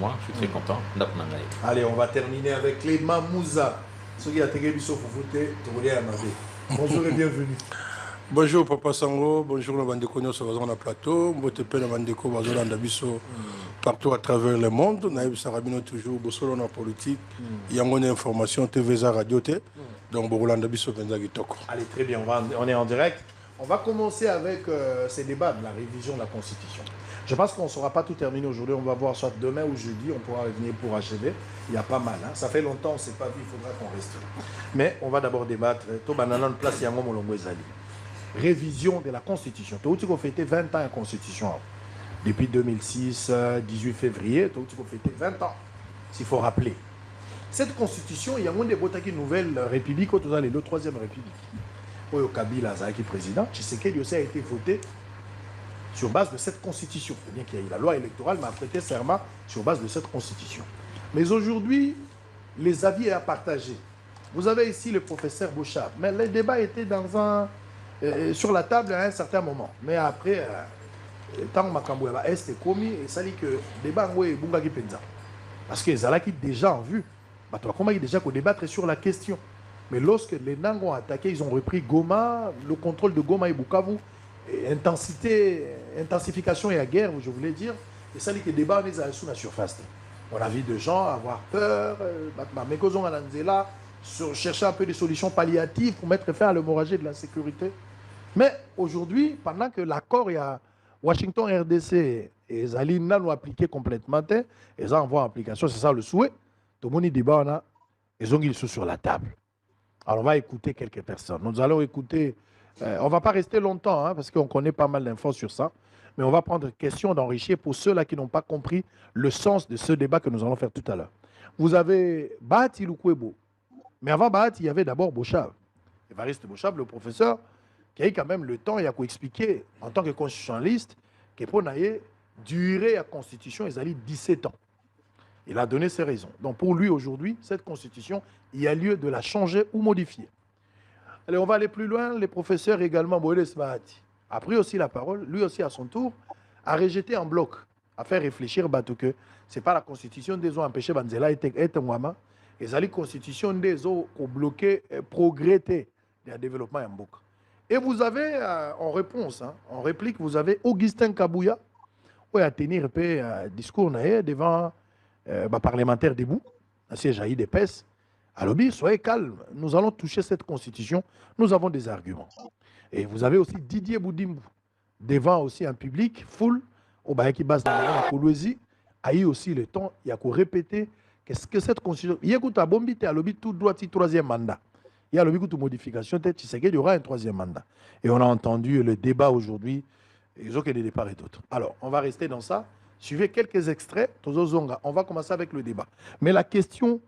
moi. Je suis très content. Allez, on va terminer avec Clément Mouza. Ceux qui ont été bonjour et bienvenue. Bonjour Papa Sango, bonjour le Bandeko sur le plateau, le Bandeko partout à travers le monde. Naïb Sarabino toujours, Bossolo en politique, il y a une information, TVza Radio T, donc Borolanda Bisso Benzagi Toko. Allez, très bien, on est en direct. On va commencer avec ces débats de la révision de la Constitution. Je pense qu'on ne saura pas tout terminer aujourd'hui, on va voir soit demain ou jeudi, on pourra revenir pour achever. Il y a pas mal, hein. Ça fait longtemps, on ne s'est pas vu, il faudra qu'on reste. Mais on va d'abord débattre. Place Yango Molongo Ezali. Révision de la Constitution. Tout le monde a fêté 20 ans à la Constitution. Depuis 2006, 18 février, tout le monde a fêté 20 ans, s'il faut rappeler. Cette Constitution, il y a une nouvelle république, le troisième république. Oyo Kabila Zaki président, Tshisekedi aussi a été voté sur base de cette Constitution. Bien qu'il y ait la loi électorale, mais a prêté serment sur base de cette Constitution. Mais aujourd'hui, les avis sont à partager. Vous avez ici le professeur Bouchard, mais le débat était sur la table à un certain moment. Mais après, tant que Makambo est commis, et ça dit que le débat est Bungaki Penza. Parce que les Zalaki déjà en vue, comment ils déjà débattre sur la question. Mais lorsque les Nangs ont attaqué, ils ont repris Goma, le contrôle de Goma et Bukavu, et intensification et la guerre, je voulais dire. Et ça dit que le débat est sous la surface. On a vu des gens avoir peur, chercher un peu des solutions palliatives pour mettre fin à l'hémorragie de la sécurité. Mais aujourd'hui, pendant que l'accord, il y a Washington, RDC et Zalina l'ont appliqué complètement, ils ont envoyé en application, c'est ça le souhait. Tout le monde débat, ils ont mis sur la table. Alors on va écouter quelques personnes. Nous allons écouter, on ne va pas rester longtemps, hein, parce qu'on connaît pas mal d'infos sur ça, mais on va prendre question d'enrichir pour ceux-là qui n'ont pas compris le sens de ce débat que nous allons faire tout à l'heure. Vous avez Bahati Lukwebo, mais avant Bahati, il y avait d'abord Bochab. Évariste Bochab, le professeur, qui a eu quand même le temps, il a expliqué en tant que constitutionnaliste que pour durer la Constitution, ils allaient 17 ans. Il a donné ses raisons. Donc pour lui, aujourd'hui, cette Constitution, il y a lieu de la changer ou modifier. Allez, on va aller plus loin. Les professeurs également, Boeles Bahati, a pris aussi la parole, lui aussi à son tour, a rejeté en bloc, a fait réfléchir que ce n'est pas la Constitution des ont empêché Banzela et Mwama, et la Constitution des ont bloqué, progressé le développement en Mboka. Et vous avez, en réponse, hein, en réplique, vous avez Augustin Kabouya, qui a tenu un discours devant parlementaire debout, à siège des PES. Alors, soyez calme, nous allons toucher cette constitution, nous avons des arguments. Et vous avez aussi Didier Boudimbu, devant aussi un public full, au qui base dans la Kolwezi, a eu aussi le temps, il y a qu'à répéter qu'est-ce que cette constitution. Il y a qu'à bombiter à l'objet tout droit, troisième mandat. Il y a l'objet de modification, il y aura un troisième mandat. Et on a entendu le débat aujourd'hui, ils ont que des départs et d'autres. Alors, on va rester dans ça. Suivez quelques extraits. On va commencer avec le débat. Mais la question,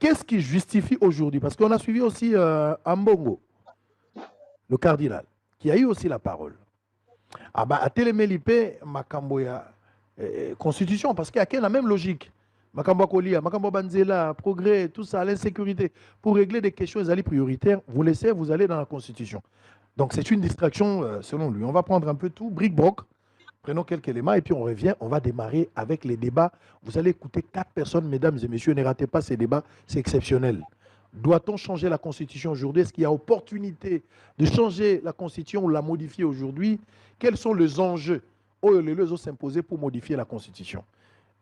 qu'est-ce qui justifie aujourd'hui? Parce qu'on a suivi aussi Ambongo, le cardinal, qui a eu aussi la parole. À Télémélipé, Makamboya, Constitution, parce qu'il y a la même logique. Makambo Kolia, Makambo Banzela, progrès, tout ça, l'insécurité. Pour régler des questions prioritaires, vous laissez, vous allez dans la Constitution. Donc c'est une distraction selon lui. On va prendre un peu tout, bric-broc, prenons quelques éléments et puis on revient, on va démarrer avec les débats. Vous allez écouter 4 personnes, mesdames et messieurs, ne ratez pas ces débats, c'est exceptionnel. Doit-on changer la Constitution aujourd'hui? Est-ce qu'il y a opportunité de changer la Constitution ou la modifier aujourd'hui? Quels sont les enjeux les s'imposer pour modifier la Constitution?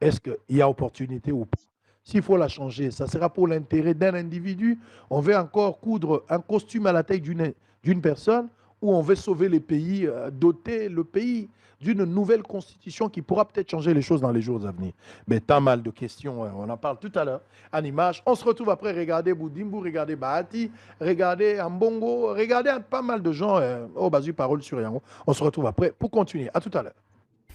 Est-ce qu'il y a opportunité ou pas? S'il faut la changer, ça sera pour l'intérêt d'un individu. On veut encore coudre un costume à la taille d'une personne, ou on veut sauver les pays, doter le pays d'une nouvelle constitution qui pourra peut-être changer les choses dans les jours à venir. Mais tant mal de questions, on en parle tout à l'heure, en image. On se retrouve après, regardez Boudimbu, regardez Bahati, regardez Ambongo, regardez pas mal de gens au bas du parole sur Yango. On se retrouve après pour continuer. À tout à l'heure.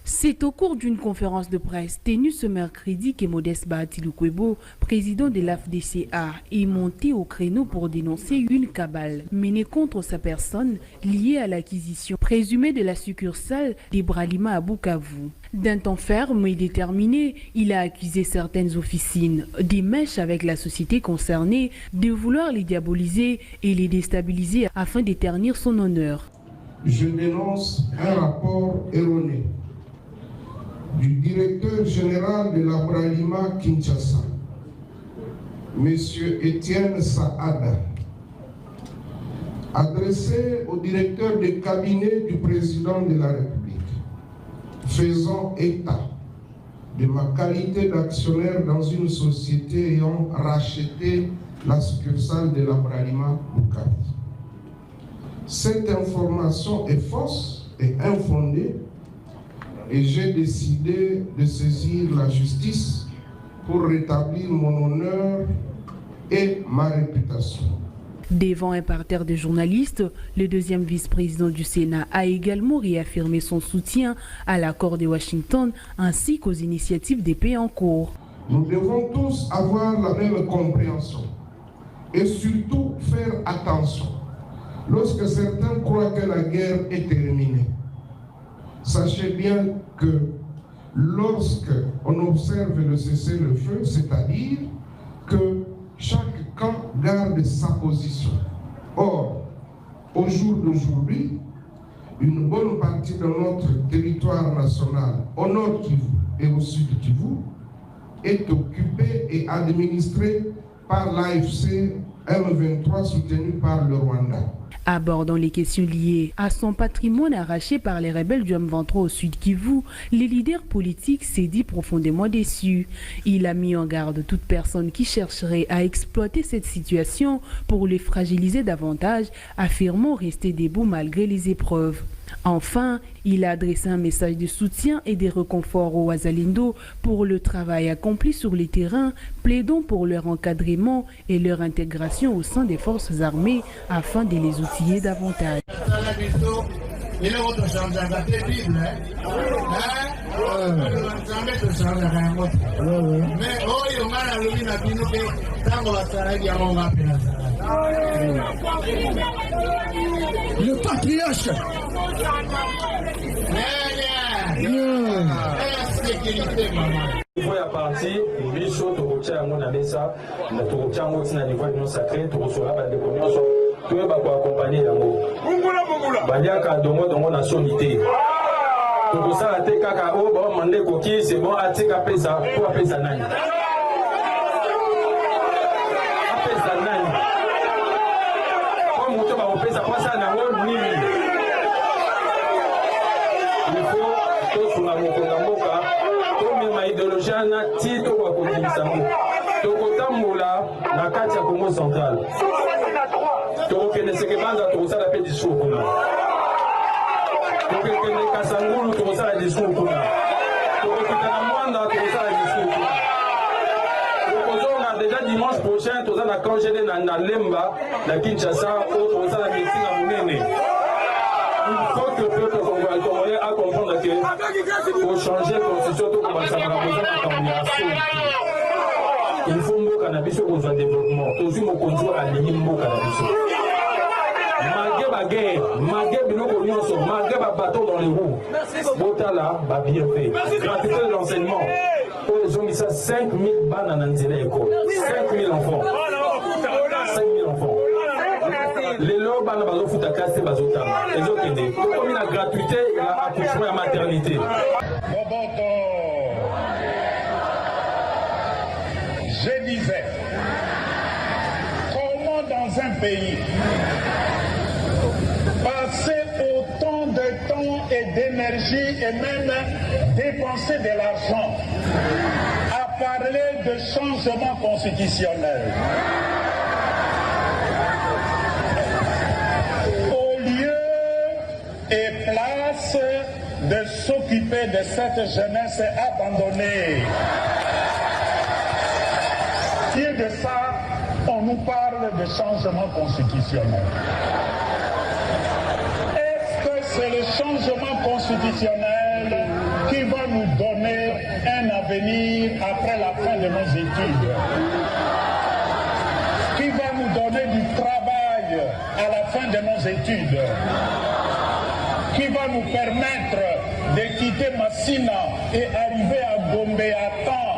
C'est au cours d'une conférence de presse tenue ce mercredi que Modeste Bahati Lukwebo, président de l'AFDCA, est monté au créneau pour dénoncer une cabale menée contre sa personne liée à l'acquisition présumée de la succursale des Bralima à Bukavu. D'un ton ferme et déterminé, il a accusé certaines officines, des mèches avec la société concernée, de vouloir les diaboliser et les déstabiliser afin d'éternir son honneur. Je dénonce un rapport erroné du directeur général de la Bralima Kinshasa, M. Étienne Saada, adressé au directeur de cabinet du président de la République, faisant état de ma qualité d'actionnaire dans une société ayant racheté la succursale de la Bralima Bukavu. Cette information est fausse et infondée et j'ai décidé de saisir la justice pour rétablir mon honneur et ma réputation. Devant un parterre de journalistes, le deuxième vice-président du Sénat a également réaffirmé son soutien à l'accord de Washington ainsi qu'aux initiatives des pays en cours. Nous devons tous avoir la même compréhension et surtout faire attention lorsque certains croient que la guerre est terminée. Sachez bien que lorsque on observe le cessez-le-feu, c'est-à-dire que chaque camp garde sa position. Or, au jour d'aujourd'hui, une bonne partie de notre territoire national, au nord Kivu et au sud Kivu, est occupée et administrée par l'AFC M23 soutenu par le Rwanda. Abordant les questions liées à son patrimoine arraché par les rebelles du M23 au sud Kivu, le leader politique s'est dit profondément déçu. Il a mis en garde toute personne qui chercherait à exploiter cette situation pour les fragiliser davantage, affirmant rester debout malgré les épreuves. Enfin, il a adressé un message de soutien et de réconfort aux Wazalendo pour le travail accompli sur les terrains, plaidant pour leur encadrement et leur intégration au sein des forces armées afin de les outiller davantage. Le patriarche. Niveau ya parti biso tokotia yango na mesa na tokotia yango tina niveau ya sacré tokosola bandeko nyonso toyeba koakompagne yango baliaka dongo na solité tokosala te kaka o bamande koki c'est bon atika pesa po apesa nani apesa nani po moto bakopesa posa nango nini il faut tosunga mokonga mboka tomema idéologie na ti tokokondimisa ngo tokotambola na kati ya Congo central tokokende seke banza tokosala mpe discours kuna tokokende kasangulu tokosala discours kuna tokokita na mwanda tokosala discours kuna tokozonga déjà dimanche prochain toza na congélé na lemba na Kinshasa oyo tokosala meeting ya monene. Il faut que le peuple congolais a comprendre que pour changer la constitution, il faut que cannabis soit développement. Aussi, mon contrôle à l'égime mon cannabis. Malgré la guerre, malgré le bateau dans les roues, Botala va bien fait. Gratuité de l'enseignement. Ils ont mis ça 5 000 bananes dans l'école. 5 000 enfants. 5 000 enfants. Les lots bana bazo futa classe bazota ezokende comme la gratuité à accouchement et maternité. Je disais, comment dans un pays passer autant de temps et d'énergie et même dépenser de l'argent à parler de changement constitutionnel et place de s'occuper de cette jeunesse abandonnée. Pire de ça, on nous parle de changement constitutionnel. Est-ce que c'est le changement constitutionnel qui va nous donner un avenir après la fin de nos études? Qui va nous donner du travail à la fin de nos études? Qui va nous permettre de quitter Massina et arriver à Gombe à temps,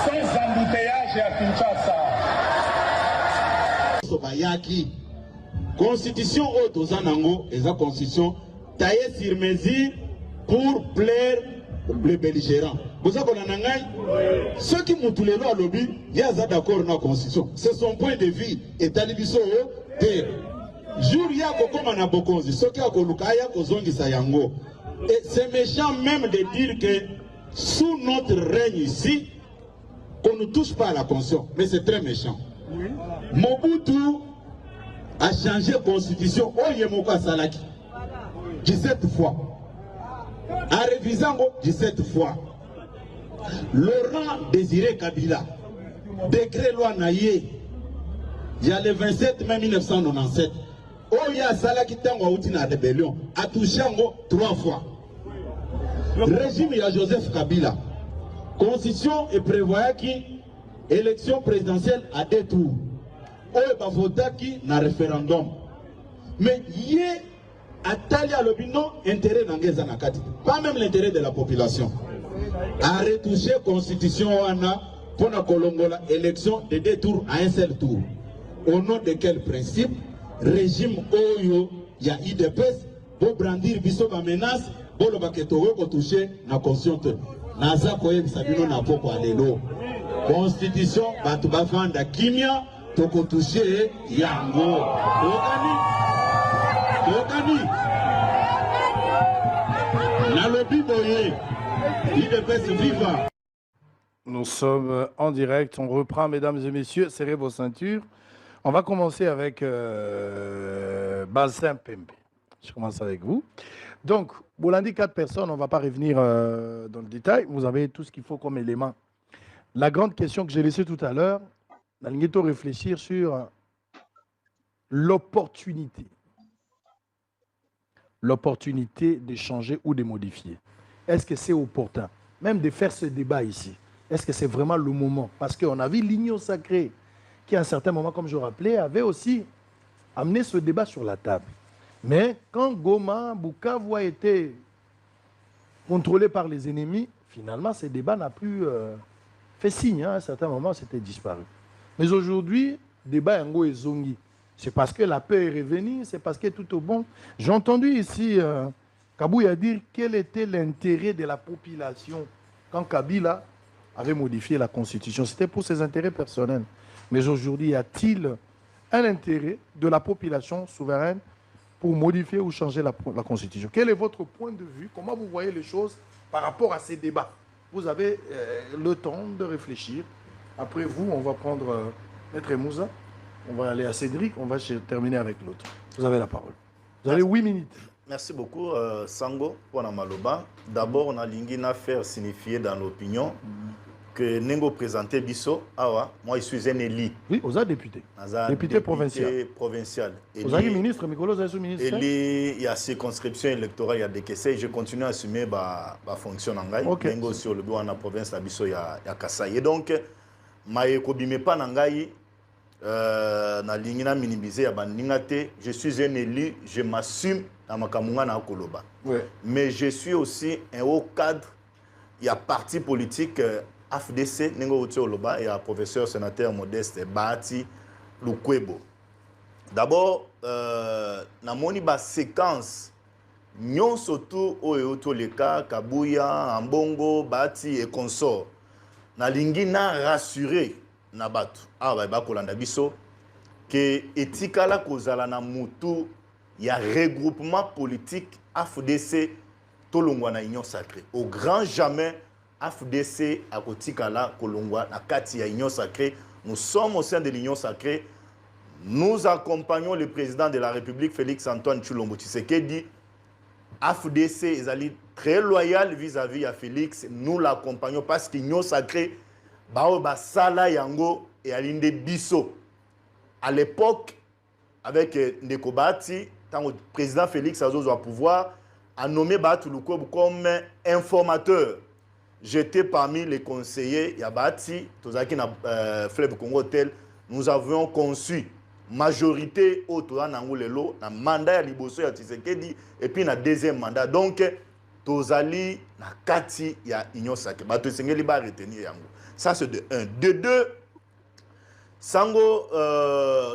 sans embouteillage à Kinshasa. Sobayaki, constitution Otozanango, et la constitution taillée sur mesure pour plaire le belligérant. Vous savez qu'on a nangai, ceux qui m'ont tous les lois à lobby, il y a d'accord dans la constitution. C'est son point de vue. Et Talibiso, jour ya kokoma na bokonzi, ceux qui a kolukaya kozongi sayango. Et c'est méchant même de dire que sous notre règne ici, qu'on ne touche pas à la constitution. Mais c'est très méchant. Mobutu a changé la constitution. Oyemoko Salaki 17 fois. A révisé 17 fois. Laurent Désiré Kabila, décret loi Naye, il y a le 27 mai 1997. Oya Salaki Tango Outina rébellion a touché 3 fois. Régime il y a Joseph Kabila. Constitution et prévoyait qui élection présidentielle à 2 tours. Oya Bavota qui na référendum. Mais y a Atali à l'obino intérêt d'Angeza Nakati. Pas même l'intérêt de la population. A retouché constitution Wana pour la Kolongola élection de 2 tours à un seul tour. Au nom de quel principe? Régime Oyo, il y a IDPS, pour brandir biso ba menace, pour le baketoro pour toucher la constitution. Naza koye bisabino na poko alelo. Constitution, batu bafanda kimia, toko toucher yango. Okani. Na lobi boye, IDPS viva. Nous sommes en direct, on reprend, mesdames et messieurs, serrez vos ceintures. On va commencer avec Balsin Pembe. Je commence avec vous. Donc, Bolandi, 4 personnes, on ne va pas revenir dans le détail. Vous avez tout ce qu'il faut comme élément. La grande question que j'ai laissée tout à l'heure, on va réfléchir sur l'opportunité. L'opportunité de changer ou de modifier. Est-ce que c'est opportun? Même de faire ce débat ici. Est-ce que c'est vraiment le moment? Parce qu'on a vu l'Union sacrée qui, à un certain moment, comme je rappelais, avait aussi amené ce débat sur la table. Mais quand Goma, Bukavu a été contrôlé par les ennemis, finalement, ce débat n'a plus fait signe. À un certain moment, c'était disparu. Mais aujourd'hui, le débat Yango et Zongi. C'est parce que la paix est revenue, c'est parce que tout est bon. J'ai entendu ici Kabouya dire quel était l'intérêt de la population quand Kabila avait modifié la Constitution. C'était pour ses intérêts personnels. Mais aujourd'hui, y a-t-il un intérêt de la population souveraine pour modifier ou changer la Constitution? Quel est votre point de vue? Comment vous voyez les choses par rapport à ces débats? Vous avez le temps de réfléchir. Après vous, on va prendre Maître Moussa, on va aller à Cédric, on va terminer avec l'autre. Vous avez la parole. Vous avez 8 minutes. Merci beaucoup, Sango, pour la Maloba. D'abord, on a l'ingénieur faire signifier dans l'opinion que Nengo présentait Bisso. Moi, je suis un élu. Oui, vous êtes député. Député provincial. Vous êtes ministre, Mikolo, vous êtes sous-ministre. Il y a circonscription électorale, il y a des caissés. Je continue à assumer ma fonction en Ngaï. Nengo sur le bureau en province, la Bisso, il y a Kassai. Et donc, je suis un élu, je m'assume dans ma Kamunga na Koloba. Mais je suis aussi un haut cadre. Il y a parti politique AFDC, Nengo Oloba, et un professeur sénateur Modeste Bahati Lukwebo. D'abord, na moni ba séquence nyon surtout autour les cas Kabouya, Ambongo, Bahati et consorts. Na lingi na rassuré na batu. Ba kolanda biso que etikala kozala na mutu ya regroupement politique AFDC tolongwa na Union Sacrée. Au grand jamais AFDC a kotikala kolongwa na kati ya Union Sacrée. Nous sommes au sein de l'Union Sacrée. Nous accompagnons le président de la République, Félix-Antoine Tshilombo Tshisekedi. AFDC est très loyal vis-à-vis à Félix. Nous l'accompagnons parce qu'Union Sacrée, Sala Yango et Alinde Bisso. À l'époque, avec Ndeko Bahati, quand le président Félix Azozo a pouvoir, a nommé Bahati Lukwebo comme informateur. J'étais parmi les conseillers, il y a Bahati, Tozaki na Fleuve Congo Hotel, nous avions conçu majorité au Toa Nangolelo, na mandat ya Liboso ya Tshisekedi, et puis na deuxième mandat. Donc, Tozali na kati ya Union Sacrée. Bato Sengeli ba retenir yango. Ça c'est de 1. De 2, Sango,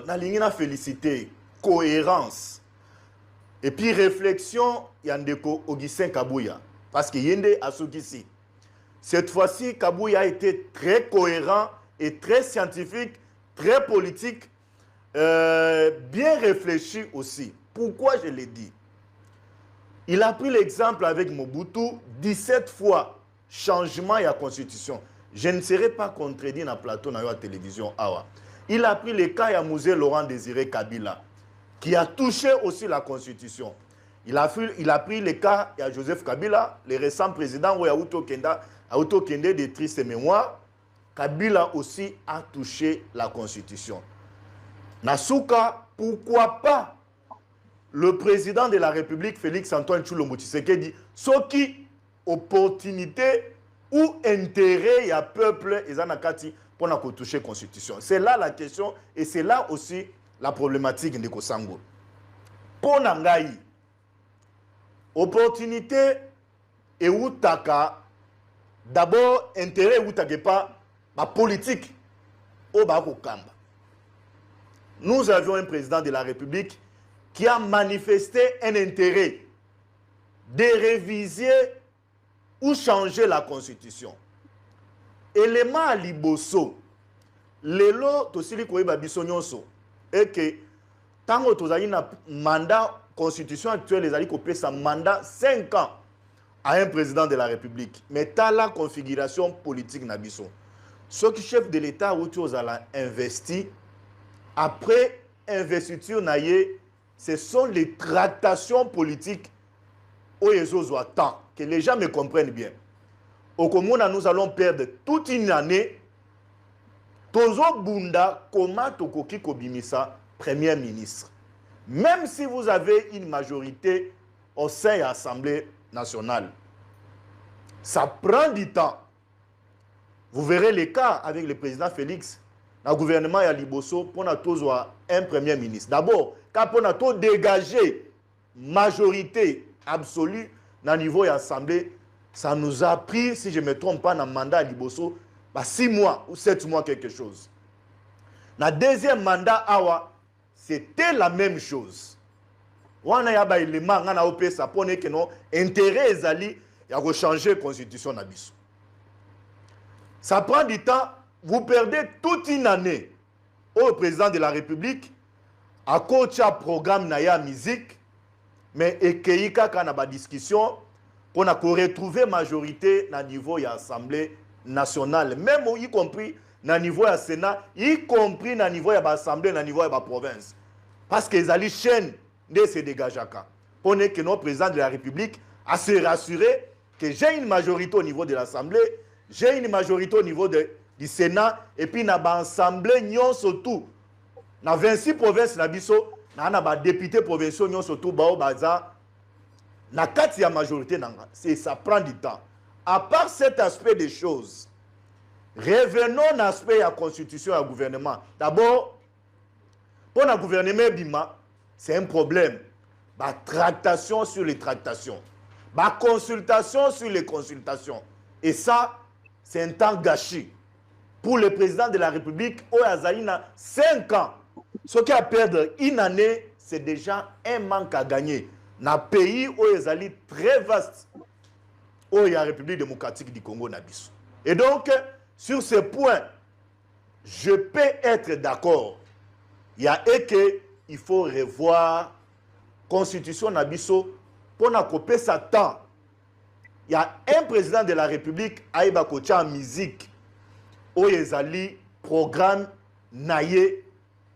na lingina félicité, cohérence. Et puis réflexion, Yandeko Augustin Kabouya. parce que Yende Asukisi. Cette fois-ci, Kabouya a été très cohérent et très scientifique, très politique, bien réfléchi aussi. Pourquoi je l'ai dit? Il a pris l'exemple avec Mobutu, 17 fois changement et la constitution. Je ne serai pas contredit dans le plateau de la télévision. Il a pris le cas de Musée Laurent Désiré Kabila, qui a touché aussi la constitution. Il a pris le cas de Joseph Kabila, le récent président où Auto Kende de triste mémoire. Kabila aussi a touché la constitution. Nasuka, pourquoi pas le président de la République, Félix-Antoine Tshilombo Tshisekedi, ce qui opportunité ou intérêt à peuple Ezanakati pour toucher la constitution. C'est là la question et c'est là aussi la problématique de Kosango. Pour Nangaï, opportunité et outaka, d'abord intérêt outake pas la politique au Bakokamba. Nous avions un président de la République qui a manifesté un intérêt de réviser ou changer la constitution. Élément à Liboso, lelo tosili koyeba biso nyonso et que tant que tozali na mandat constitution actuelle les ali kopé sa mandat 5 ans à un président de la République. Mais t'as la configuration politique na biso. Ce qui chef de l'État où tu as investi après investiture naie, ce sont les tractations politiques où ils ont tant que les gens me comprennent bien. Au Komona, nous allons perdre toute une année. Tozo Bunda, Koma Tokoki Kobimisa, Premier ministre. Même si vous avez une majorité au sein de l'Assemblée nationale, ça prend du temps. Vous verrez les cas avec le président Félix, le gouvernement et Liboso, pour un Premier ministre. D'abord, quand on a dégagé majorité absolue au niveau de l'Assemblée, ça nous a pris, si je ne me trompe pas, dans le mandat à Liboso, 6 mois ou 7 mois quelque chose. Dans le deuxième mandat, Awa, c'était la même chose. On a un élément, on a opé ça pour que non intérêt ezali ya ko changer constitution na biso. Ça prend du temps, vous perdez toute une année au président de la République à cause de programme na ya musique mais ekeika kana ba discussion qu'on a retrouvé majorité na niveau de l'Assemblée nationale, même y compris na niveau du Sénat, y compris na niveau de l'Assemblée, na niveau de la province. Parce que les alliés chaîne de se dégager. Pour que notre président de la République a se rassurer que j'ai une majorité au niveau de l'Assemblée, j'ai une majorité au niveau du Sénat, et puis na ba Assemblée nyon surtout. Na 26 provinces na biso, na ba député provinciaux nyon surtout bao baza. Na kati ya majorité nanga, ça prend du temps. À part cet aspect des choses, revenons à l'aspect de la constitution et du gouvernement. D'abord, pour le gouvernement Bima, c'est un problème. La tractation sur les tractations. La consultation sur les consultations. Et ça, c'est un temps gâché. Pour le président de la République, Oyazaïna, 5 ans. Ce qui a perdu une année, c'est déjà un manque à gagner. Dans un pays où ils sont très vaste, où il y a la République démocratique du Congo. Et donc, sur ce point, je peux être d'accord. Il y a qu'il faut revoir la constitution Nabiso pour couper sa temps. Il y a un président de la République, Aïba Kocha en musique, où il y a un programme naïe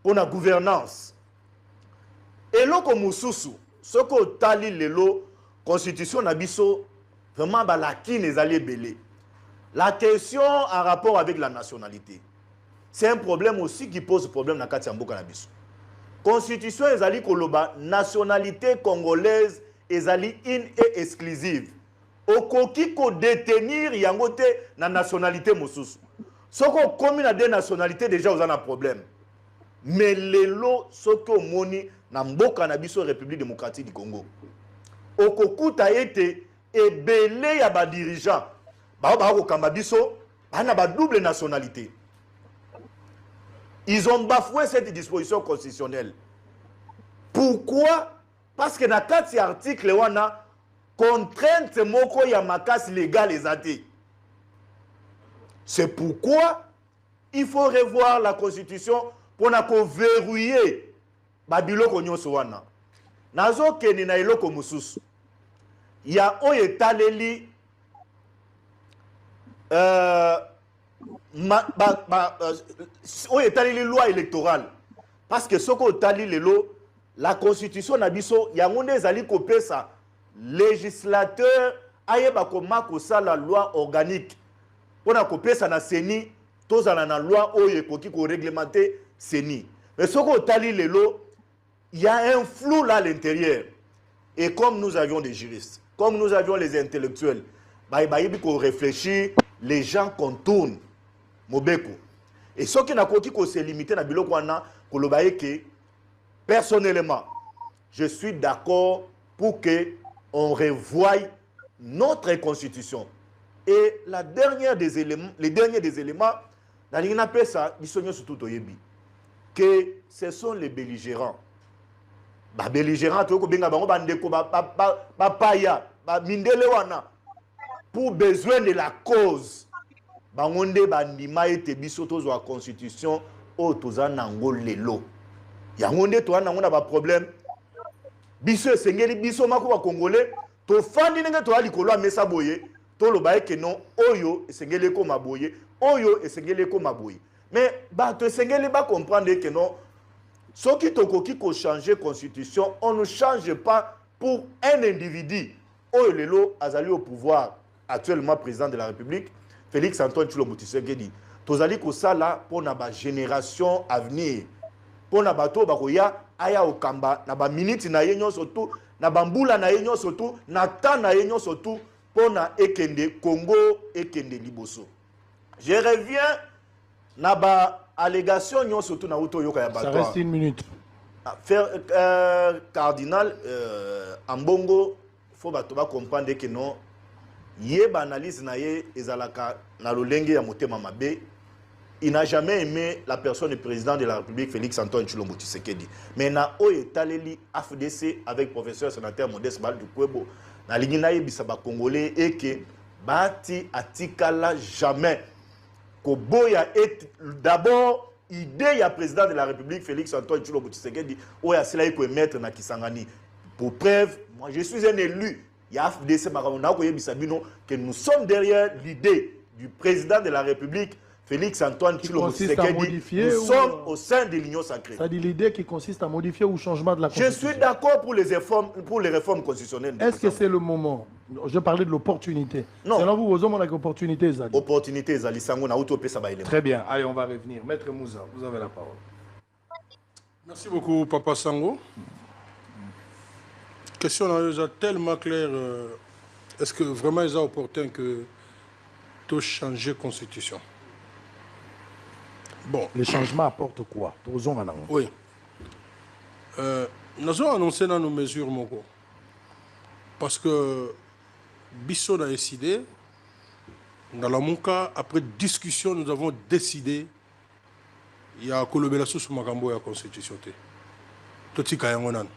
pour la gouvernance. Et là, comme Moussoussou, ce que tali lelo constitution nabiso vraiment la qui les alliés belé. La question en rapport avec la nationalité, c'est un problème aussi qui pose problème dans Kati Mboka nabiso. Constitution ezali koloba nationalité congolaise ezali in et exclusive. Okoki ko détenir yangote na nationalité mosusu. Soko komi na des nationalités déjà vous en a problème. Mais lelo soko moni na mboka na biso République démocratique du Congo. Okokuta été ebele ya ba dirigeant. Ba ko kamba biso ana ba double nationalité. Ils ont bafoué cette disposition constitutionnelle. Pourquoi? Parce que dans 4 articles wana contrainte moko ya makasi légale ezate. C'est pourquoi il faut revoir la constitution pour verrouiller babiloko nyonso wana. Nazo keni na eloko mususu. Ya oyo etaleli oyo etaleli loi électorale. Parce que soko otali lelo la constitution na biso yango nde ezali kopesa législateur ayeba koma kosala loi organique pona kopesa na seni tozala na loi oyo ekoki ko réglementer seni. Mais soko otali lelo il y a un flou là à l'intérieur. Et comme nous avions des juristes, comme nous avions les intellectuels, il faut réfléchir, les gens contournent Mobeko. Et ce qui n'a pas se limiter à Biloko Wana, personnellement, je suis d'accord pour qu'on revoie notre constitution. Et la dernière des éléments, les derniers des éléments, que ce sont les belligérants. Belligérants, pour besoin de la cause. Bangonde bandima ete biso tozo la constitution o toza nango lelo. Yangonde to nango na ba problème. Biso esengeli biso mako ba congolais to fandi nenge to ali kolo mesa boye to lo bae ke non oyo esengeli ko maboye oyo esengeli ko maboye. Mais ba to esengeli ba comprendre que non ce qui tokoki ko changer constitution, on ne change pas pour un individu. Oyo lelo azali au pouvoir actuellement président de la République. Félix Antoine Tshilombo Tshisekedi tozali kosala pour na ba génération à venir pour na bato bakoya aya okamba na ba minute na yenyo surtout na bambula na yenyo surtout na temps na yenyo surtout pour na ekende Congo ekende liboso. Je reviens na ba allégation nyo surtout na uto yoka ya bato. Ça reste une minute. Faire cardinal Ambongo faut bato ba comprendre que non Yeba analyse na ye ezalaka na lolenge ya motema mabe. Il n'a jamais aimé la personne du président de la République Félix Antoine Tshilombo Tshisekedi. Mais na oyo etaleli AFDC avec professeur sénateur Modeste Bal du Kwebo na lingi na yebisa ba congolais et que bati atikala jamais ko boya est d'abord idée ya président de la République Félix Antoine Tshilombo Tshisekedi oya sela iko mettre na Kisangani. Pour preuve, moi je suis un élu. Il y a que nous sommes derrière l'idée du président de la République, Félix Antoine Tshilombo Tshisekedi. Nous sommes au sein de l'Union sacrée. Ça dit l'idée qui consiste à modifier ou changement de la Constitution. Je suis d'accord pour les réformes constitutionnelles. Est-ce que c'est le moment? Je parlais de l'opportunité. Non. Selon vous, vous avez l'opportunité, Zali. Opportunité, Zali. Très bien. Allez, on va revenir. Maître Moussa, vous avez la parole. Merci beaucoup, Papa Sango. Question déjà tellement claire. Est-ce que vraiment il est opportun que tout changer la constitution? Bon. Les changements apportent quoi? Oui. Nous avons annoncé dans nos mesures, Moko. Parce que Bissot a décidé, dans la Monka, après discussion, nous avons décidé il y a Kolobelasso sur Magambo et la constitution. Toti Kayangonan.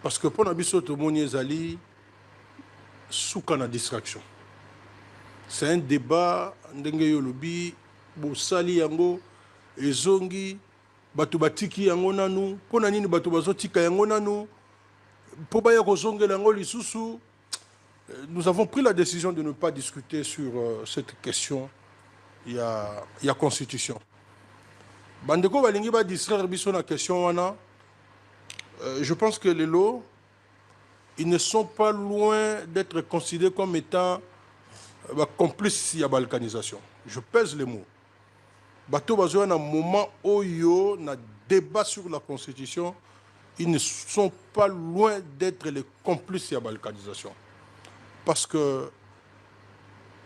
Parce que pour Nabiso Tomoni Zali, souka na distraction. C'est un débat, ndenge yolobi, bosali yango, ezongi, batu batiki yango nanu, pona nini batu bazotika yango nanu, po baya kozonge yango lisusu. Nous avons pris la décision de ne pas discuter sur cette question. Il y a constitution. Bandeko balingi ba distraire biso na question wana. Je pense que les lots, ils ne sont pas loin d'être considérés comme étant complices à la balkanisation. Je pèse les mots. Bato bazo na moment où yo na débat sur la constitution, ils ne sont pas loin d'être les complices à la balkanisation. Parce que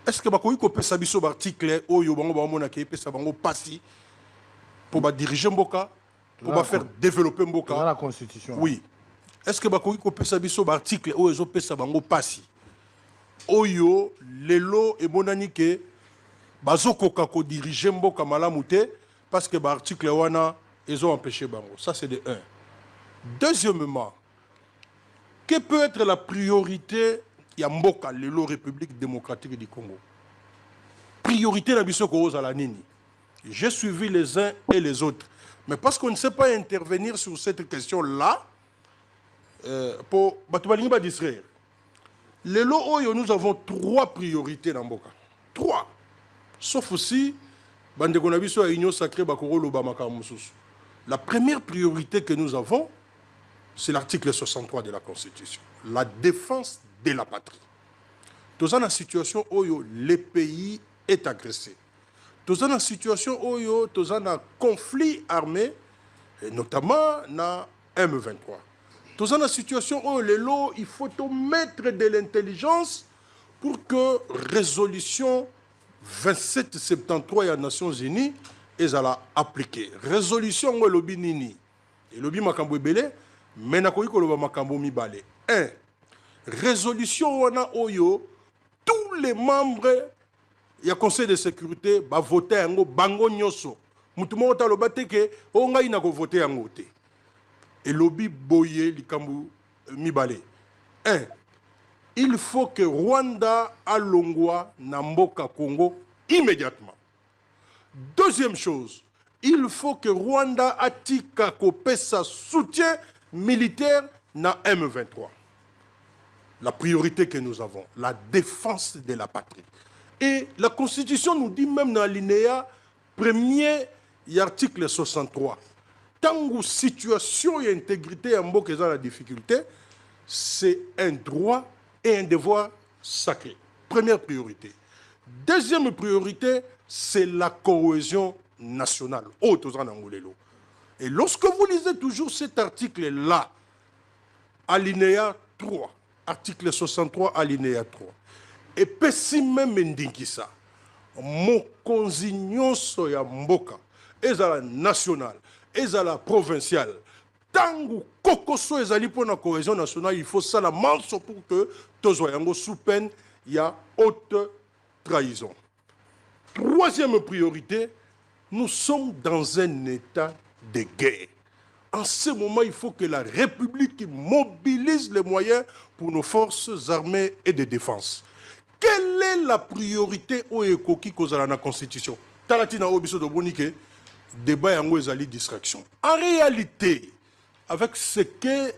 est-ce que bakoyi ko pesa biso article oyo bango ba mona ke pesa bango passi pour diriger Mboka? Pour faire développer Mboka. Dans la Constitution. Oui. Est-ce que Bakoui ko pesa biso ba article o ezo pesa bango passi? Oyo lelo et monani ke bazoko kako diriger Mboka malamu te parce que ba article wana ezo empêché bango. Ça c'est de 1. Deuxièmement, Que peut être la priorité Yamboka, l'élo République démocratique du Congo? Priorité la Bissoko à la Nini. J'ai suivi les uns et les autres. Mais parce qu'on ne sait pas intervenir sur cette question-là, pour Batoubalinga distraire. L'élo Oyo, nous avons 3 priorités dans Mboka. 3. Sauf aussi, Bandekonabiso a Union Sacrée Bakoro Lobamaka Moussous. La première priorité que nous avons, c'est l'article 63 de la Constitution. La défense de la patrie. Dans une situation où le pays est agressé. Dans une situation où il y a un conflit armé, et notamment dans M23. Dans une situation où il faut mettre de l'intelligence pour que résolution 2773 des Nations Unies est appliquée. Résolution où le Nini et le Makambo Belé, mais na koyi ko lo Makambo Mibale. 1. Résolution wana oyo tous les membres du Conseil de sécurité va voter yango bango nyoso. Mutu mo ta lo bateke o ngai na ko voter yango te. Et lobby boye likambu Mibale. 1. Il faut que Rwanda alongwa na mboka Congo immédiatement. Deuxième chose, il faut que Rwanda atika kopesa soutien militaire na M23. La priorité que nous avons, la défense de la patrie. Et la Constitution nous dit même dans l'alinéa premier et article 63. Tant que situation et intégrité en Mboka dans la difficulté, c'est un droit et un devoir sacré. Première priorité. Deuxième priorité, c'est la cohésion nationale. Et lorsque vous lisez toujours cet article-là, alinéa 3, article 63, alinéa 3, et pessi même ndinkisa, mokonzi nyonso ya mboka, ezala national, ezala provincial, tangu kokoso ezali pour la cohésion nationale, il faut ça la manso pour que tozoyango sous peine ya haute trahison. Troisième priorité, nous sommes dans un état de guerre. En ce moment, il faut que la République mobilise les moyens pour nos forces armées et de défense. Quelle est la priorité au Ekoki kozala na Constitution? Talatina obiso do bonike, débat yango ezali distraction. En réalité, avec ce que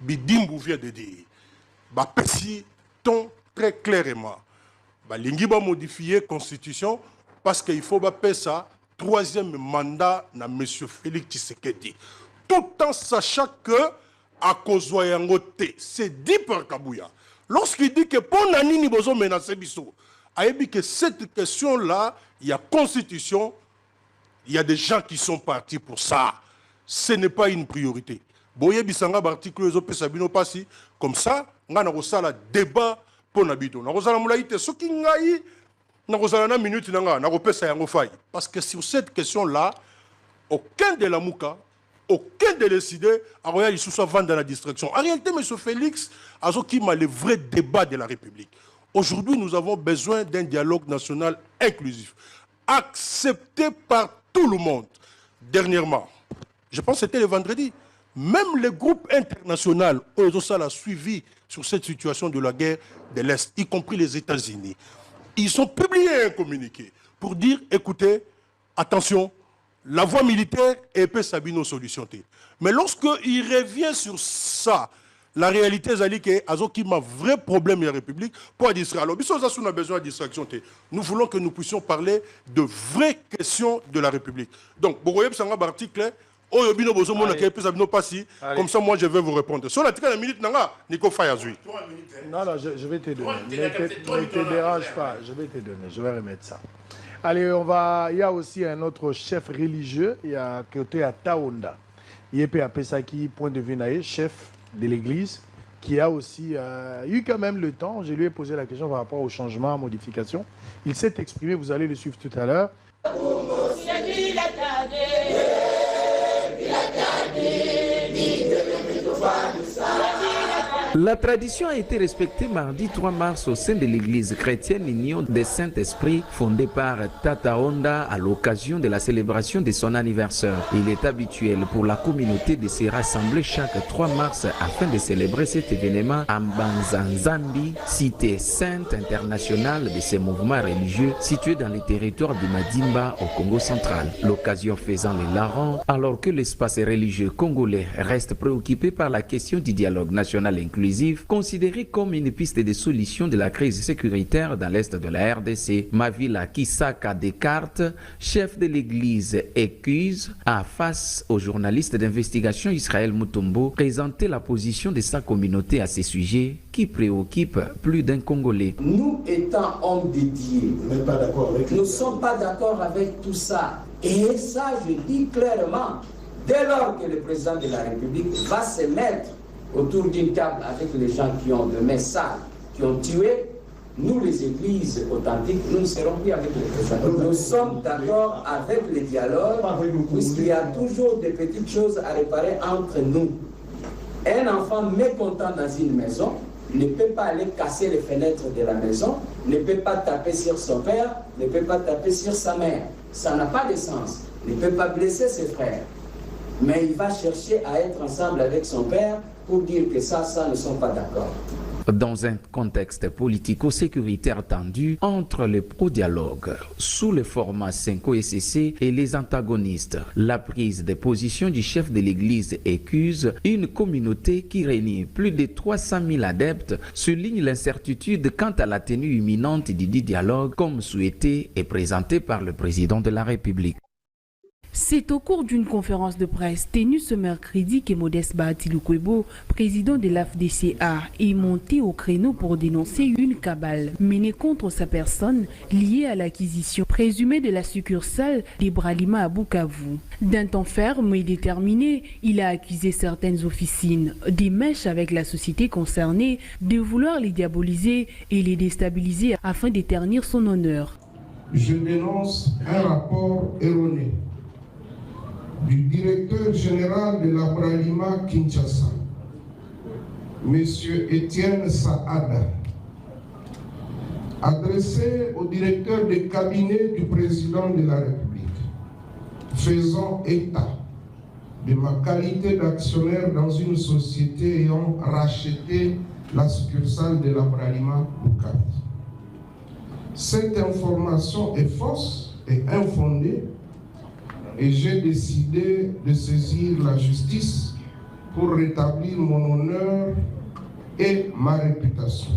Bidimbu vient de dire, Bapesi ton très clairement, Balingi va modifier la Constitution parce qu'il faut faire ça. Troisième mandat na M. Félix Tshisekedi. Tout en sachant que à Kozwayangote, c'est dit par Kabouya. Lorsqu'il dit que pour Nanini Bozo menacer Bissou, il dit que cette question-là, il y a constitution, il y a des gens qui sont partis pour ça. Ce n'est pas une priorité. Boye Bissanga article les autres Sabino Passi, comme ça, on a un débat pour Nabito. On a un ce qui ngaï. Parce que sur cette question-là, aucun de la Mouka, aucun de décideurs a soit vendre dans la distraction. En réalité, M. Félix a le vrai débat de la République. Aujourd'hui, nous avons besoin d'un dialogue national inclusif, accepté par tout le monde. Dernièrement, je pense que c'était le vendredi, même les groupes internationaux ont suivi sur cette situation de la guerre de l'Est, y compris les États-Unis. Ils ont publié un communiqué pour dire, écoutez, attention, la voie militaire est Sabino solution. Mais lorsqu'il revient sur ça, la réalité est que Azoki a un vrai problème de la République pour distraire. Alors, on a besoin de distraction. Nous voulons que nous puissions parler de vraies questions de la République. Donc, Bogoyeb Sanga article, comme ça, moi, je vais vous répondre. Sur l'article de la minute, Nico Fayazui. Non, je vais te donner. Ne te dérange pas. Je vais te donner. Je vais remettre ça. Allez, il y a aussi un autre chef religieux. Il y a côté à Taonda. Il y a Pesaki, point de vue naïe, chef de l'église, qui a aussi eu quand même le temps. Je lui ai posé la question par rapport au changement, à modification. Il s'est exprimé, vous allez le suivre tout à l'heure. La tradition a été respectée mardi 3 mars au sein de l'église chrétienne Union des Saint-Esprits fondée par Tata Honda à l'occasion de la célébration de son anniversaire. Il est habituel pour la communauté de se rassembler chaque 3 mars afin de célébrer cet événement à Mbanzanzambi, cité sainte internationale de ces mouvements religieux situés dans les territoires du Madimba au Congo central. L'occasion faisant les larrons alors que l'espace religieux congolais reste préoccupé par la question du dialogue national inclusif, considéré comme une piste de solution de la crise sécuritaire dans l'est de la RDC. Mavila Kisaka Descartes, chef de l'église Écuse, a face aux journalistes d'investigation Israël Mutombo présenté la position de sa communauté à ces sujets qui préoccupent plus d'un Congolais. Nous étant hommes dédiés, nous ne sommes pas d'accord avec tout ça. Et ça, je dis clairement, dès lors que le président de la République va se mettre autour d'une table avec les gens qui ont de mains sales, qui ont tué, nous les églises authentiques, nous ne serons plus avec le président. Nous sommes d'accord avec le dialogue, puisqu'il y a toujours des petites choses à réparer entre nous. Un enfant mécontent dans une maison ne peut pas aller casser les fenêtres de la maison, ne peut pas taper sur son père, ne peut pas taper sur sa mère. Ça n'a pas de sens. Il ne peut pas blesser ses frères. Mais il va chercher à être ensemble avec son père pour dire que ça ne sont pas d'accord. Dans un contexte politico-sécuritaire tendu entre les pro-dialogues sous le format 5OSCC et les antagonistes, la prise de position du chef de l'église Écuse, une communauté qui réunit plus de 300 000 adeptes, souligne l'incertitude quant à la tenue imminente du dialogue comme souhaité et présenté par le président de la République. C'est au cours d'une conférence de presse tenue ce mercredi que Modeste Bahati Lukwebo, président de l'AFDCA, est monté au créneau pour dénoncer une cabale menée contre sa personne liée à l'acquisition présumée de la succursale des Bralima à Bukavu. D'un ton ferme et déterminé, il a accusé certaines officines, des mèches avec la société concernée, de vouloir les diaboliser et les déstabiliser afin d'éternir son honneur. Je dénonce un rapport erroné du directeur général de la Bralima Kinshasa, M. Étienne Saada, adressé au directeur de cabinet du président de la République, faisant état de ma qualité d'actionnaire dans une société ayant racheté la succursale de la Bralima Bukavu. Cette information est fausse et infondée, et j'ai décidé de saisir la justice pour rétablir mon honneur et ma réputation.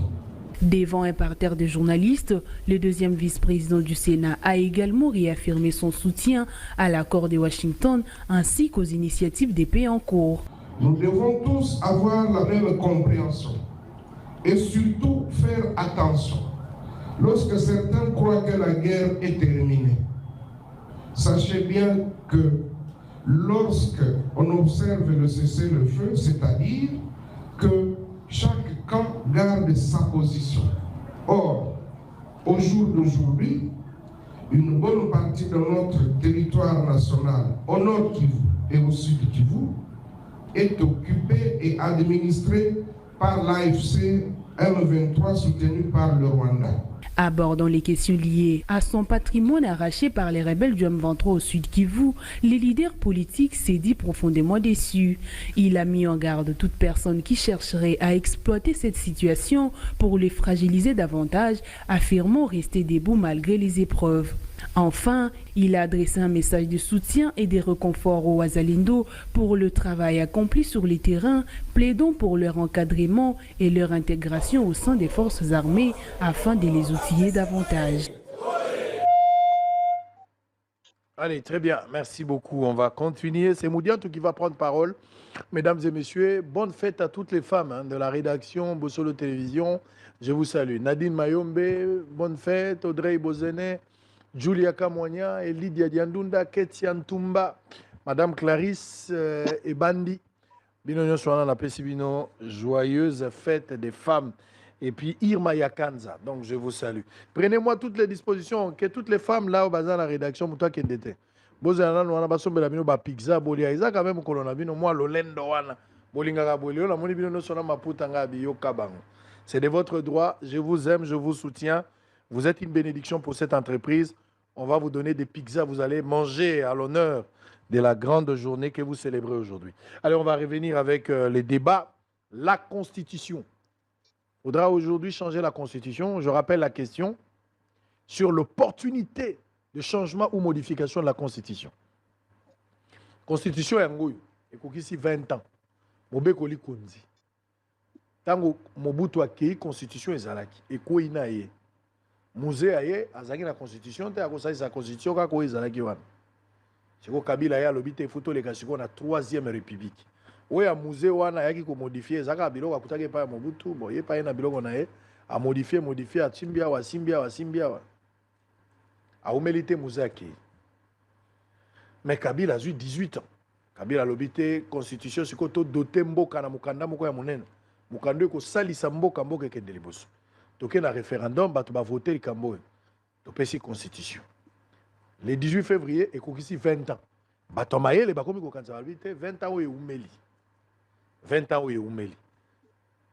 Devant un parterre de journalistes, le deuxième vice-président du Sénat a également réaffirmé son soutien à l'accord de Washington ainsi qu'aux initiatives des pays en cours. Nous devons tous avoir la même compréhension et surtout faire attention lorsque certains croient que la guerre est terminée. Sachez bien que lorsque on observe le cessez-le-feu, c'est-à-dire que chaque camp garde sa position. Or, au jour d'aujourd'hui, une bonne partie de notre territoire national, au nord Kivu et au sud Kivu, est occupée et administrée par l'AFC M23 soutenu par le Rwanda. Abordant les questions liées à son patrimoine arraché par les rebelles du M23 au sud Kivu, le leader politique s'est dit profondément déçu. Il a mis en garde toute personne qui chercherait à exploiter cette situation pour les fragiliser davantage, affirmant rester debout malgré les épreuves. Enfin, il a adressé un message de soutien et de réconfort aux Wazalendo pour le travail accompli sur les terrains, plaidant pour leur encadrement et leur intégration au sein des forces armées afin de les outiller davantage. Allez, très bien, merci beaucoup. On va continuer. C'est Moudiantou qui va prendre parole. Mesdames et messieurs, bonne fête à toutes les femmes de la rédaction Bossolo Télévision. Je vous salue. Nadine Mayombe, bonne fête. Audrey Bozene, Julia Kamwanya, Lydia Diandunda, Ketian Tumba, Madame Clarisse et Bandi. Bino Soana la Pesibino, joyeuse fête des femmes. Et puis Irma Yakanza. Donc je vous salue. Prenez-moi toutes les dispositions, que toutes les femmes là au bazar la rédaction, pour toi qui était. Bozana, nous avons besoin de la pizza, bolia, isa quand même, moi, l'olendo, C'est de votre droit. Je vous aime, je vous soutiens. Vous êtes une bénédiction pour cette entreprise. On va vous donner des pizzas. Vous allez manger à l'honneur de la grande journée que vous célébrez aujourd'hui. Allez, on va revenir avec les débats. La Constitution. Il faudra aujourd'hui changer la Constitution. Je rappelle la question sur l'opportunité de changement ou modification de la Constitution. Constitution est en ici 20 ans. Mobekoli Konzi. Tango Mobutu a créé Constitution ezalaki. Eko ina ye. Musée aye azaki na Constitution te akosa sa Constitution kako ezalaki wana. Siko Kabila ya lobite photo le kasiko na 3e République. Oya musée wana yaki ko modifier zaka biloko akutaki pa Mobutu bo ye pa na biloko na ye a modifier a chimbia wa simbia. A humilité musée aki. Mais Kabila a eu 18 ans. Kabila lobite Constitution siko to doté mboka na mukanda moko ya munene. Mukanda ko salisa mboka mboka ke de liboso. Toké na référendum bato ba voter likambo. To pesi Constitution. Le 18 février ekokisi 20 ans. Bato mayele bakomi ko kanza lobite 20 ans o eumeli. 20 ans o eumeli.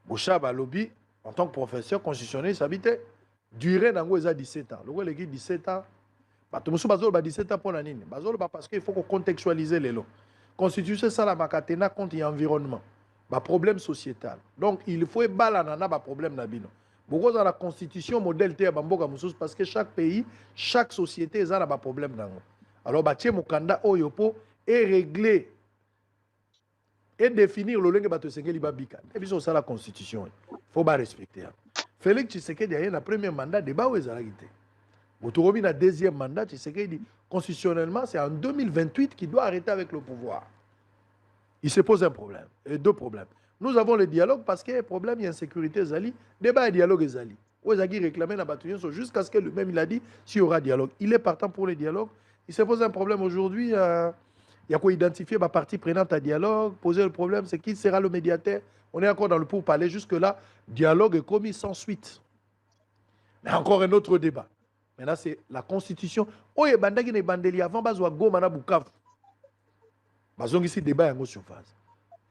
Boshaba lobi en tant que professeur constitutionnel s'habite durée nango eza 17 ans. Loko leki 17 ans. Bato musu bazolo ba 17 ans pour la nini. Bazolo ba parce qu'il faut qu'on contextualiser les lois. Constitution ça la makatena contre l'environnement. Ba problème sociétal. Donc il faut balanana ba problème na bino. Beaucoup dans la constitution modèle te bamboka mususu parce que chaque pays, chaque société ça na ba problème nango. Alors ba tie mukanda oyo po et régler et définir le lenge bato sengeli babika. Et puis ça la constitution. Faut ba respecter. Félix Tshisekedi a un premier mandat débat ou ezalaki te. Boutourobi na deuxième mandat, Tshisekedi constitutionnellement c'est en 2028 qu'il doit arrêter avec le pouvoir. Il se pose un problème, et deux problèmes. Nous avons le dialogue parce qu'il y a un problème, il y a insécurité, Zali. Débat et dialogue, Zali. Ouezagi réclamait la bataille jusqu'à ce que lui-même il a dit s'il y aura dialogue. Il est partant pour le dialogue. Il se pose un problème aujourd'hui. Il y a quoi identifier ma partie prenante à dialogue. Poser le problème, c'est qui sera le médiateur. On est encore dans le pourparler. Jusque-là, dialogue est commis sans suite. Mais encore un autre débat. Maintenant, c'est la constitution. Oye, bandagi ne bandeli avant, bazwa goma na Bukavu. Bazong ici débat en surface.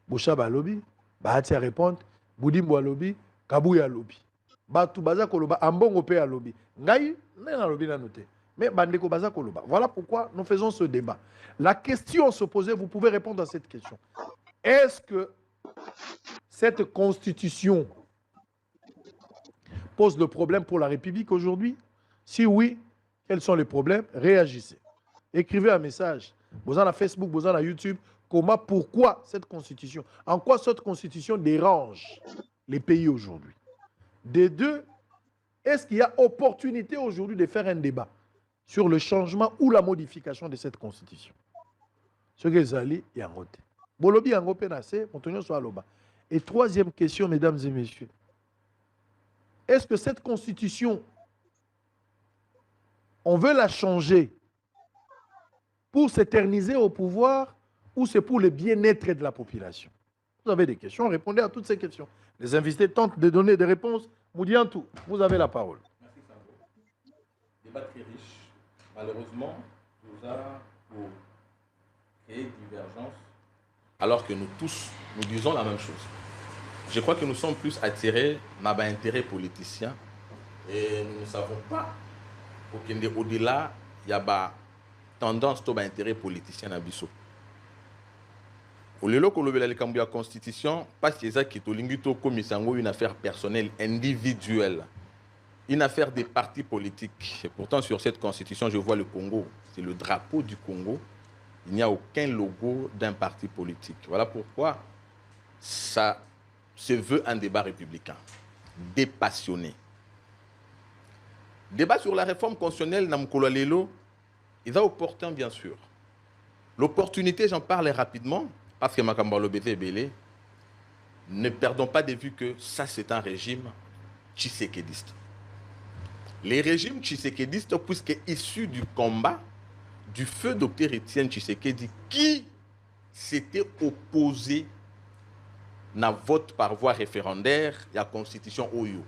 Boshaba lobby, Bahati a répondre, Boudimbo lobby, Kabouya lobby. Batu baza koloba, Ambongo pe lobby. Ngai, n'a lobby na noté. Mais bandeko baza koloba. Voilà pourquoi nous faisons ce débat. La question se posait, vous pouvez répondre à cette question. Est-ce que cette constitution pose le problème pour la République aujourd'hui? Si oui, quels sont les problèmes? Réagissez. Écrivez un message. Vous en avez Facebook, vous en avez YouTube. Comment, pourquoi cette constitution? En quoi cette constitution dérange les pays aujourd'hui? Des deux, est-ce qu'il y a opportunité aujourd'hui de faire un débat sur le changement ou la modification de cette constitution? Ce que Zali est en route. Bolobi en route, et troisième question, mesdames et messieurs. Est-ce que cette constitution, on veut la changer pour s'éterniser au pouvoir ou c'est pour le bien-être de la population? Vous avez des questions, répondez à toutes ces questions. Les invités tentent de donner des réponses. Moudiantou, vous avez la parole. Merci Sandro. Débat très riche. Malheureusement, nous avons pour créer divergence alors que nous tous, nous disons la même chose. Je crois que nous sommes plus attirés par l'intérêt politicien et nous ne savons pas au-delà, il y a tendance à l'intérêt politicien à Bissau. Au lieu de la constitution, parce que c'est une affaire personnelle, individuelle, une affaire des partis politiques. Et pourtant, sur cette constitution, je vois le Congo, c'est le drapeau du Congo. Il n'y a aucun logo d'un parti politique. Voilà pourquoi ça se veut un débat républicain, dépassionné. Débat sur la réforme constitutionnelle, Namkolo Lelo, il est opportun, bien sûr. L'opportunité, j'en parle rapidement, parce que Makambalo Bété Bélé, ne perdons pas de vue que ça, c'est un régime tshisekédiste. Les régimes tshisekédistes, puisque issus du combat du feu docteur Étienne Tshisekedi, qui s'était opposé à vote par voie référendaire à la constitution Oyo.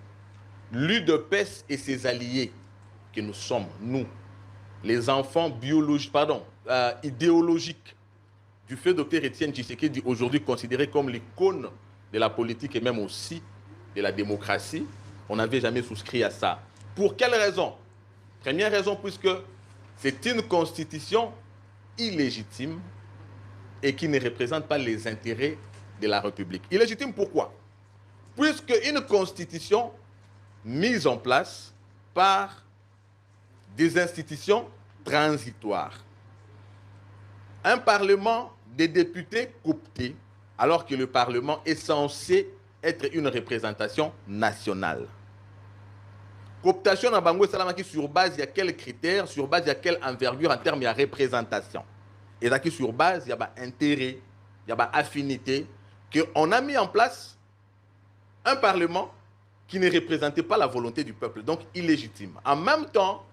L'UDPS et ses alliés, que nous sommes, nous, les enfants biologiques, idéologiques du feu Dr Étienne Tshisekedi, aujourd'hui considéré comme l'icône de la politique et même aussi de la démocratie, on n'avait jamais souscrit à ça. Pour quelle raison? Première raison, puisque c'est une constitution illégitime et qui ne représente pas les intérêts de la République. Illégitime pourquoi? Puisque une constitution mise en place par des institutions transitoires. Un parlement des députés cooptés, alors que le parlement est censé être une représentation nationale. Cooptation dans Bango Salamaki sur base, il y a quels critères, sur base, il y a quelle envergure en termes de représentation. Et là, sur base, il y a intérêt, il y a affinité, qu'on a mis en place un parlement qui ne représentait pas la volonté du peuple, donc illégitime. En même temps,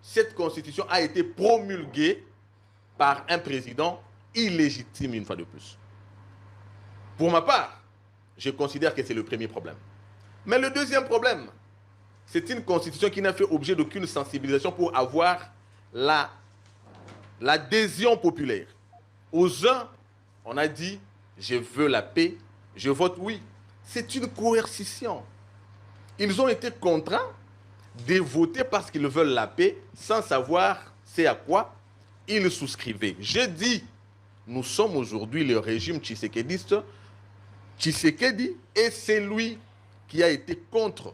cette constitution a été promulguée par un président illégitime une fois de plus. Pour ma part, je considère que c'est le premier problème. Mais le deuxième problème, c'est une constitution qui n'a fait objet d'aucune sensibilisation pour avoir l'adhésion populaire. Aux uns, on a dit, je veux la paix, je vote oui. C'est une coercition. Ils ont été contraints de voter parce qu'ils veulent la paix sans savoir c'est à quoi ils souscrivaient. Je dis, nous sommes aujourd'hui le régime tshisekédiste. Tshisekedi est celui qui a été contre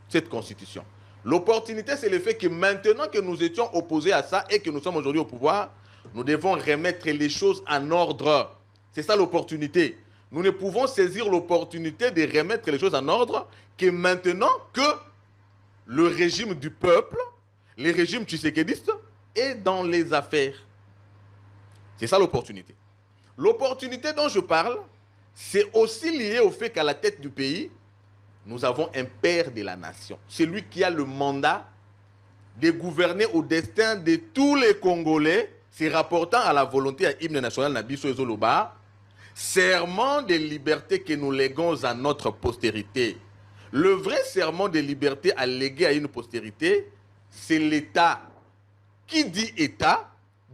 cette constitution. L'opportunité, c'est le fait que maintenant que nous étions opposés à ça et que nous sommes aujourd'hui au pouvoir, nous devons remettre les choses en ordre. C'est ça l'opportunité. Nous ne pouvons saisir l'opportunité de remettre les choses en ordre que maintenant que le régime du peuple, le régime tshisekédiste, est dans les affaires. C'est ça l'opportunité. L'opportunité dont je parle, c'est aussi lié au fait qu'à la tête du pays, nous avons un père de la nation. Celui qui a le mandat de gouverner au destin de tous les Congolais, se rapportant à la volonté à l'hymne national Nabiso Ezoloba, serment de liberté que nous léguons à notre postérité. Le vrai serment de liberté à léguer à une postérité, c'est l'État. Qui dit État,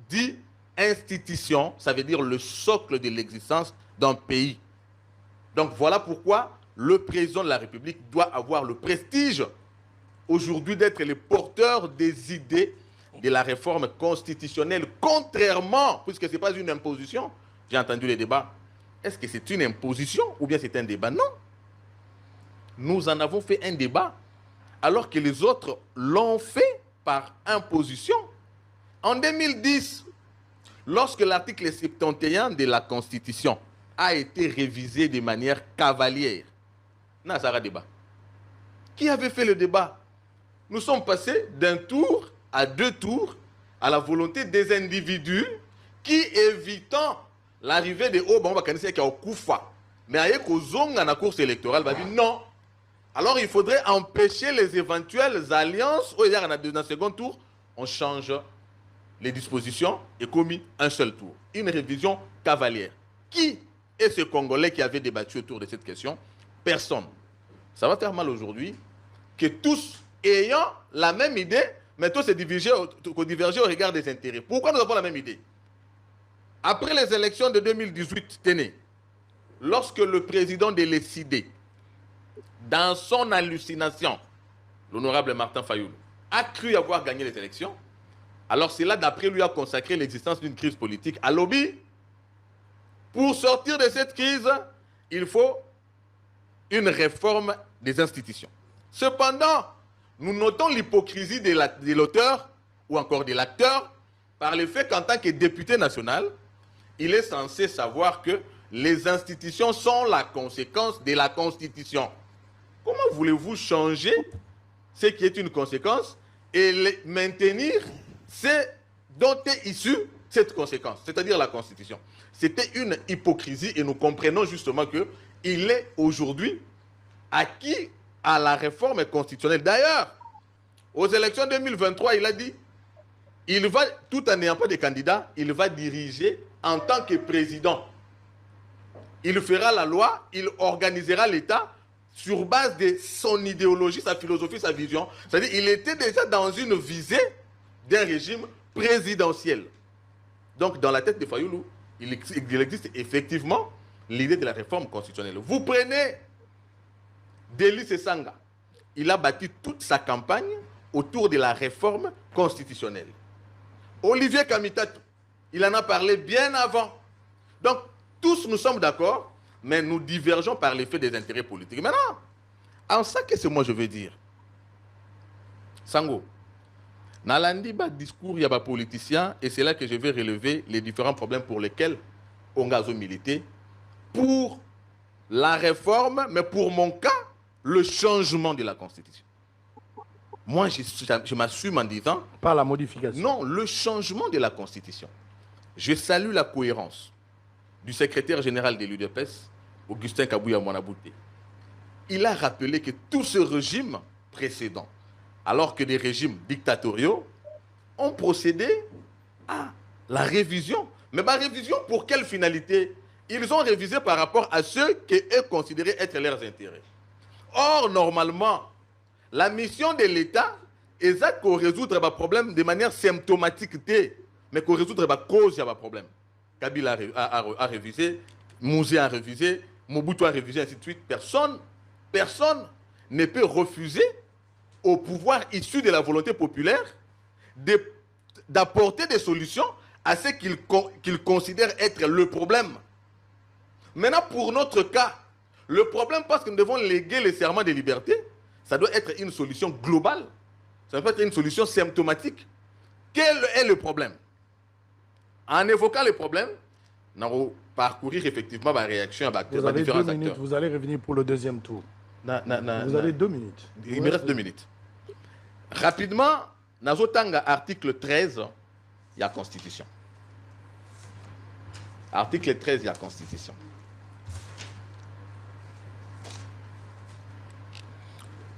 dit institution, ça veut dire le socle de l'existence d'un pays. Donc voilà pourquoi le président de la République doit avoir le prestige aujourd'hui d'être le porteur des idées de la réforme constitutionnelle, contrairement, puisque ce n'est pas une imposition, j'ai entendu les débats, est-ce que c'est une imposition ou bien c'est un débat? Non. Nous en avons fait un débat, alors que les autres l'ont fait par imposition. En 2010, lorsque l'article 71 de la Constitution a été révisé de manière cavalière, non, ça a débat. Qui avait fait le débat? Nous sommes passés d'un tour à deux tours à la volonté des individus qui, évitant l'arrivée des hauts, on va connaître qu'il y a au Koufa. Mais avec Ozonga dans la course électorale, va dire non. Alors il faudrait empêcher les éventuelles alliances. Dans le second tour, on change les dispositions et commis un seul tour. Une révision cavalière. Qui est ce Congolais qui avait débattu autour de cette question? Personne. Ça va faire mal aujourd'hui que tous ayant la même idée, mais tous se diverger au regard des intérêts. Pourquoi nous avons la même idée? Après les élections de 2018, tenez, lorsque le président de l'ECD, dans son hallucination, l'honorable Martin Fayoulou, a cru avoir gagné les élections, alors c'est là, d'après lui, a consacré l'existence d'une crise politique à lobby. Pour sortir de cette crise, il faut une réforme des institutions. Cependant, nous notons l'hypocrisie de l'auteur ou encore de l'acteur par le fait qu'en tant que député national, il est censé savoir que les institutions sont la conséquence de la Constitution. Comment voulez-vous changer ce qui est une conséquence et maintenir ce dont est issue cette conséquence, c'est-à-dire la Constitution? C'était une hypocrisie et nous comprenons justement qu'il est aujourd'hui acquis à la réforme constitutionnelle. D'ailleurs, aux élections 2023, il a dit, il va, tout en n'ayant pas de candidat, il va diriger en tant que président. Il fera la loi, il organisera l'État sur base de son idéologie, sa philosophie, sa vision. C'est-à-dire qu'il était déjà dans une visée d'un régime présidentiel. Donc, dans la tête de Fayoulou, il existe effectivement l'idée de la réforme constitutionnelle. Vous prenez Delis Esanga, il a bâti toute sa campagne autour de la réforme constitutionnelle. Olivier Kamitatu, il en a parlé bien avant. Donc, tous nous sommes d'accord, mais nous divergeons par l'effet des intérêts politiques. Maintenant, en ça, qu'est-ce que moi je veux dire? Sango, Nalandi, discours, il y a des politiciens, et c'est là que je vais relever les différents problèmes pour lesquels on a milité pour la réforme, mais pour mon cas, le changement de la Constitution. Moi, je m'assume en disant... Pas la modification. Non, le changement de la Constitution. Je salue la cohérence du secrétaire général de l'UDPS, Augustin Kabouya Mwanabouté. Il a rappelé que tout ce régime précédent, alors que des régimes dictatoriaux, ont procédé à la révision. Mais la révision, pour quelle finalité? Ils ont révisé par rapport à ceux qu'eux considéraient être leurs intérêts. Or, normalement, la mission de l'État est de résoudre les problèmes de manière symptomatique, mais qu'on résoudre les causes des problèmes. Kabila a révisé, Mouzé a révisé, Mobutu a révisé, ainsi de suite. Personne ne peut refuser au pouvoir issu de la volonté populaire d'apporter des solutions à ce qu'il considère être le problème. Maintenant, pour notre cas, le problème, parce que nous devons léguer les serments de liberté, ça doit être une solution globale. Ça doit être une solution symptomatique. Quel est le problème? En évoquant les problèmes, nous allons parcourir effectivement la réaction à différents acteurs. Vous avez 2 minutes, vous allez revenir pour le deuxième tour. Vous avez 2 minutes. Il me reste 2 minutes. Rapidement, Nazotanga, article 13, il y a Constitution. Article 13, il y a Constitution.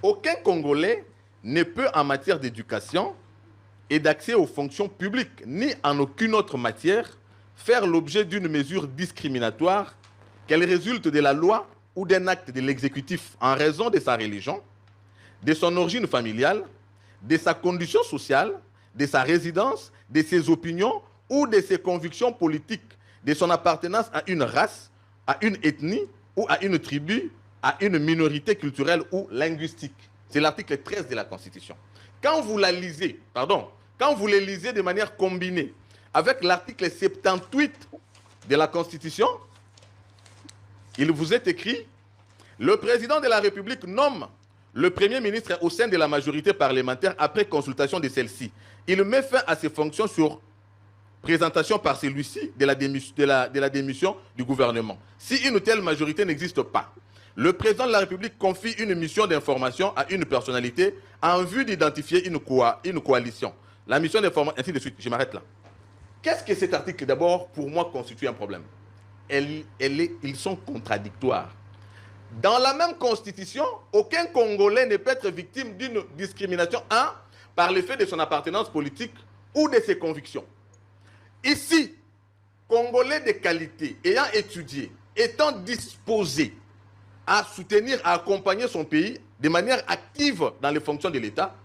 Aucun Congolais ne peut, en matière d'éducation et d'accès aux fonctions publiques, ni en aucune autre matière, faire l'objet d'une mesure discriminatoire, qu'elle résulte de la loi ou d'un acte de l'exécutif en raison de sa religion, de son origine familiale, de sa condition sociale, de sa résidence, de ses opinions ou de ses convictions politiques, de son appartenance à une race, à une ethnie ou à une tribu, à une minorité culturelle ou linguistique. C'est l'article 13 de la Constitution. Quand vous la lisez, quand vous les lisez de manière combinée avec l'article 78 de la Constitution, il vous est écrit « Le président de la République nomme le Premier ministre au sein de la majorité parlementaire après consultation de celle-ci. Il met fin à ses fonctions sur présentation par celui-ci de la démission du gouvernement. Si une telle majorité n'existe pas, le président de la République confie une mission d'information à une personnalité en vue d'identifier une coalition. La mission d'information, ainsi de suite. Je m'arrête là. Qu'est-ce que cet article, d'abord, pour moi, constitue un problème? Ils sont contradictoires. Dans la même Constitution, aucun Congolais ne peut être victime d'une discrimination par l'effet de son appartenance politique ou de ses convictions. Ici, Congolais de qualité, ayant étudié, étant disposé à soutenir, à accompagner son pays de manière active dans les fonctions de l'État,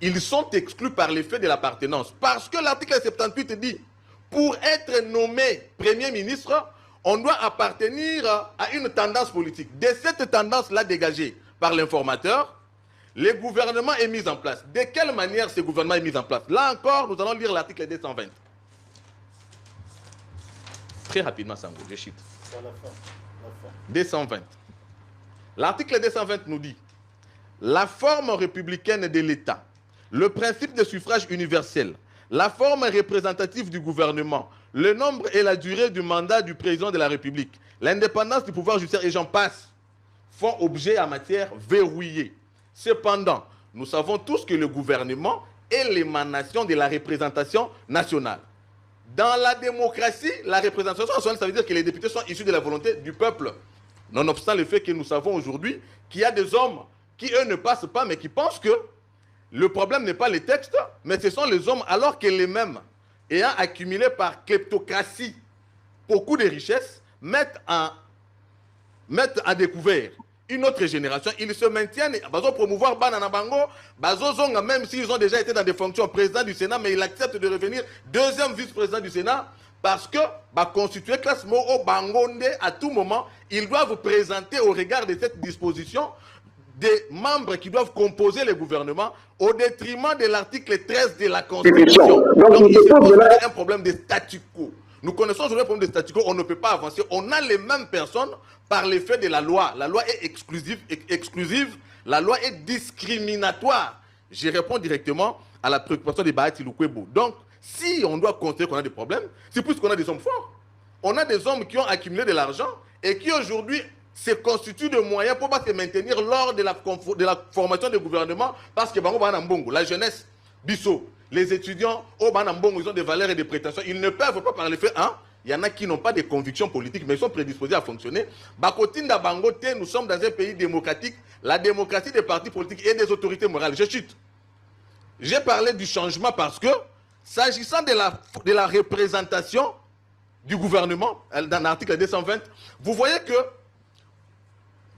ils sont exclus par l'effet de l'appartenance. Parce que l'article 78 dit, pour être nommé Premier ministre, on doit appartenir à une tendance politique. De cette tendance-là dégagée par l'informateur, le gouvernement est mis en place. De quelle manière ce gouvernement est mis en place? Là encore, nous allons lire l'article 220. Très rapidement, Sango, je chute. 220. L'article 220 nous dit « La forme républicaine de l'État, le principe de suffrage universel, la forme représentative du gouvernement, le nombre et la durée du mandat du président de la République, l'indépendance du pouvoir judiciaire et j'en passe, font objet en matière verrouillée. Cependant, nous savons tous que le gouvernement est l'émanation de la représentation nationale. Dans la démocratie, la représentation nationale, ça veut dire que les députés sont issus de la volonté du peuple. Nonobstant le fait que nous savons aujourd'hui qu'il y a des hommes qui, eux, ne passent pas, mais qui pensent que le problème n'est pas les textes, mais ce sont les hommes, alors que les mêmes, ayant accumulé par kleptocratie beaucoup de richesses, mettent en découvert une autre génération. Ils se maintiennent, ils promouvoir Banana Bango, même s'ils ont déjà été dans des fonctions président du Sénat, mais ils acceptent de revenir deuxième vice-président du Sénat parce que constituer classe au Bangonde, à tout moment, ils doivent présenter au regard de cette disposition des membres qui doivent composer le gouvernement au détriment de l'article 13 de la Constitution. Donc il se pose un problème de statu quo. Nous connaissons aujourd'hui un problème de statu quo, on ne peut pas avancer. On a les mêmes personnes par l'effet de la loi. La loi est exclusive, la loi est discriminatoire. Je réponds directement à la préoccupation de Bahati Lukwebo. Donc, si on doit considérer qu'on a des problèmes, c'est plus qu'on a des hommes forts. On a des hommes qui ont accumulé de l'argent et qui aujourd'hui se constituent de moyens pour pas se maintenir lors de la formation du gouvernement parce que la jeunesse, Bissot, les étudiants, ils ont des valeurs et des prétentions. Ils ne peuvent pas par le fait, il y en a qui n'ont pas de convictions politiques, mais ils sont prédisposés à fonctionner. Bakotinda Bangote, nous sommes dans un pays démocratique, la démocratie des partis politiques et des autorités morales. Je chute. J'ai parlé du changement parce que, s'agissant de la représentation du gouvernement, dans l'article 220, vous voyez que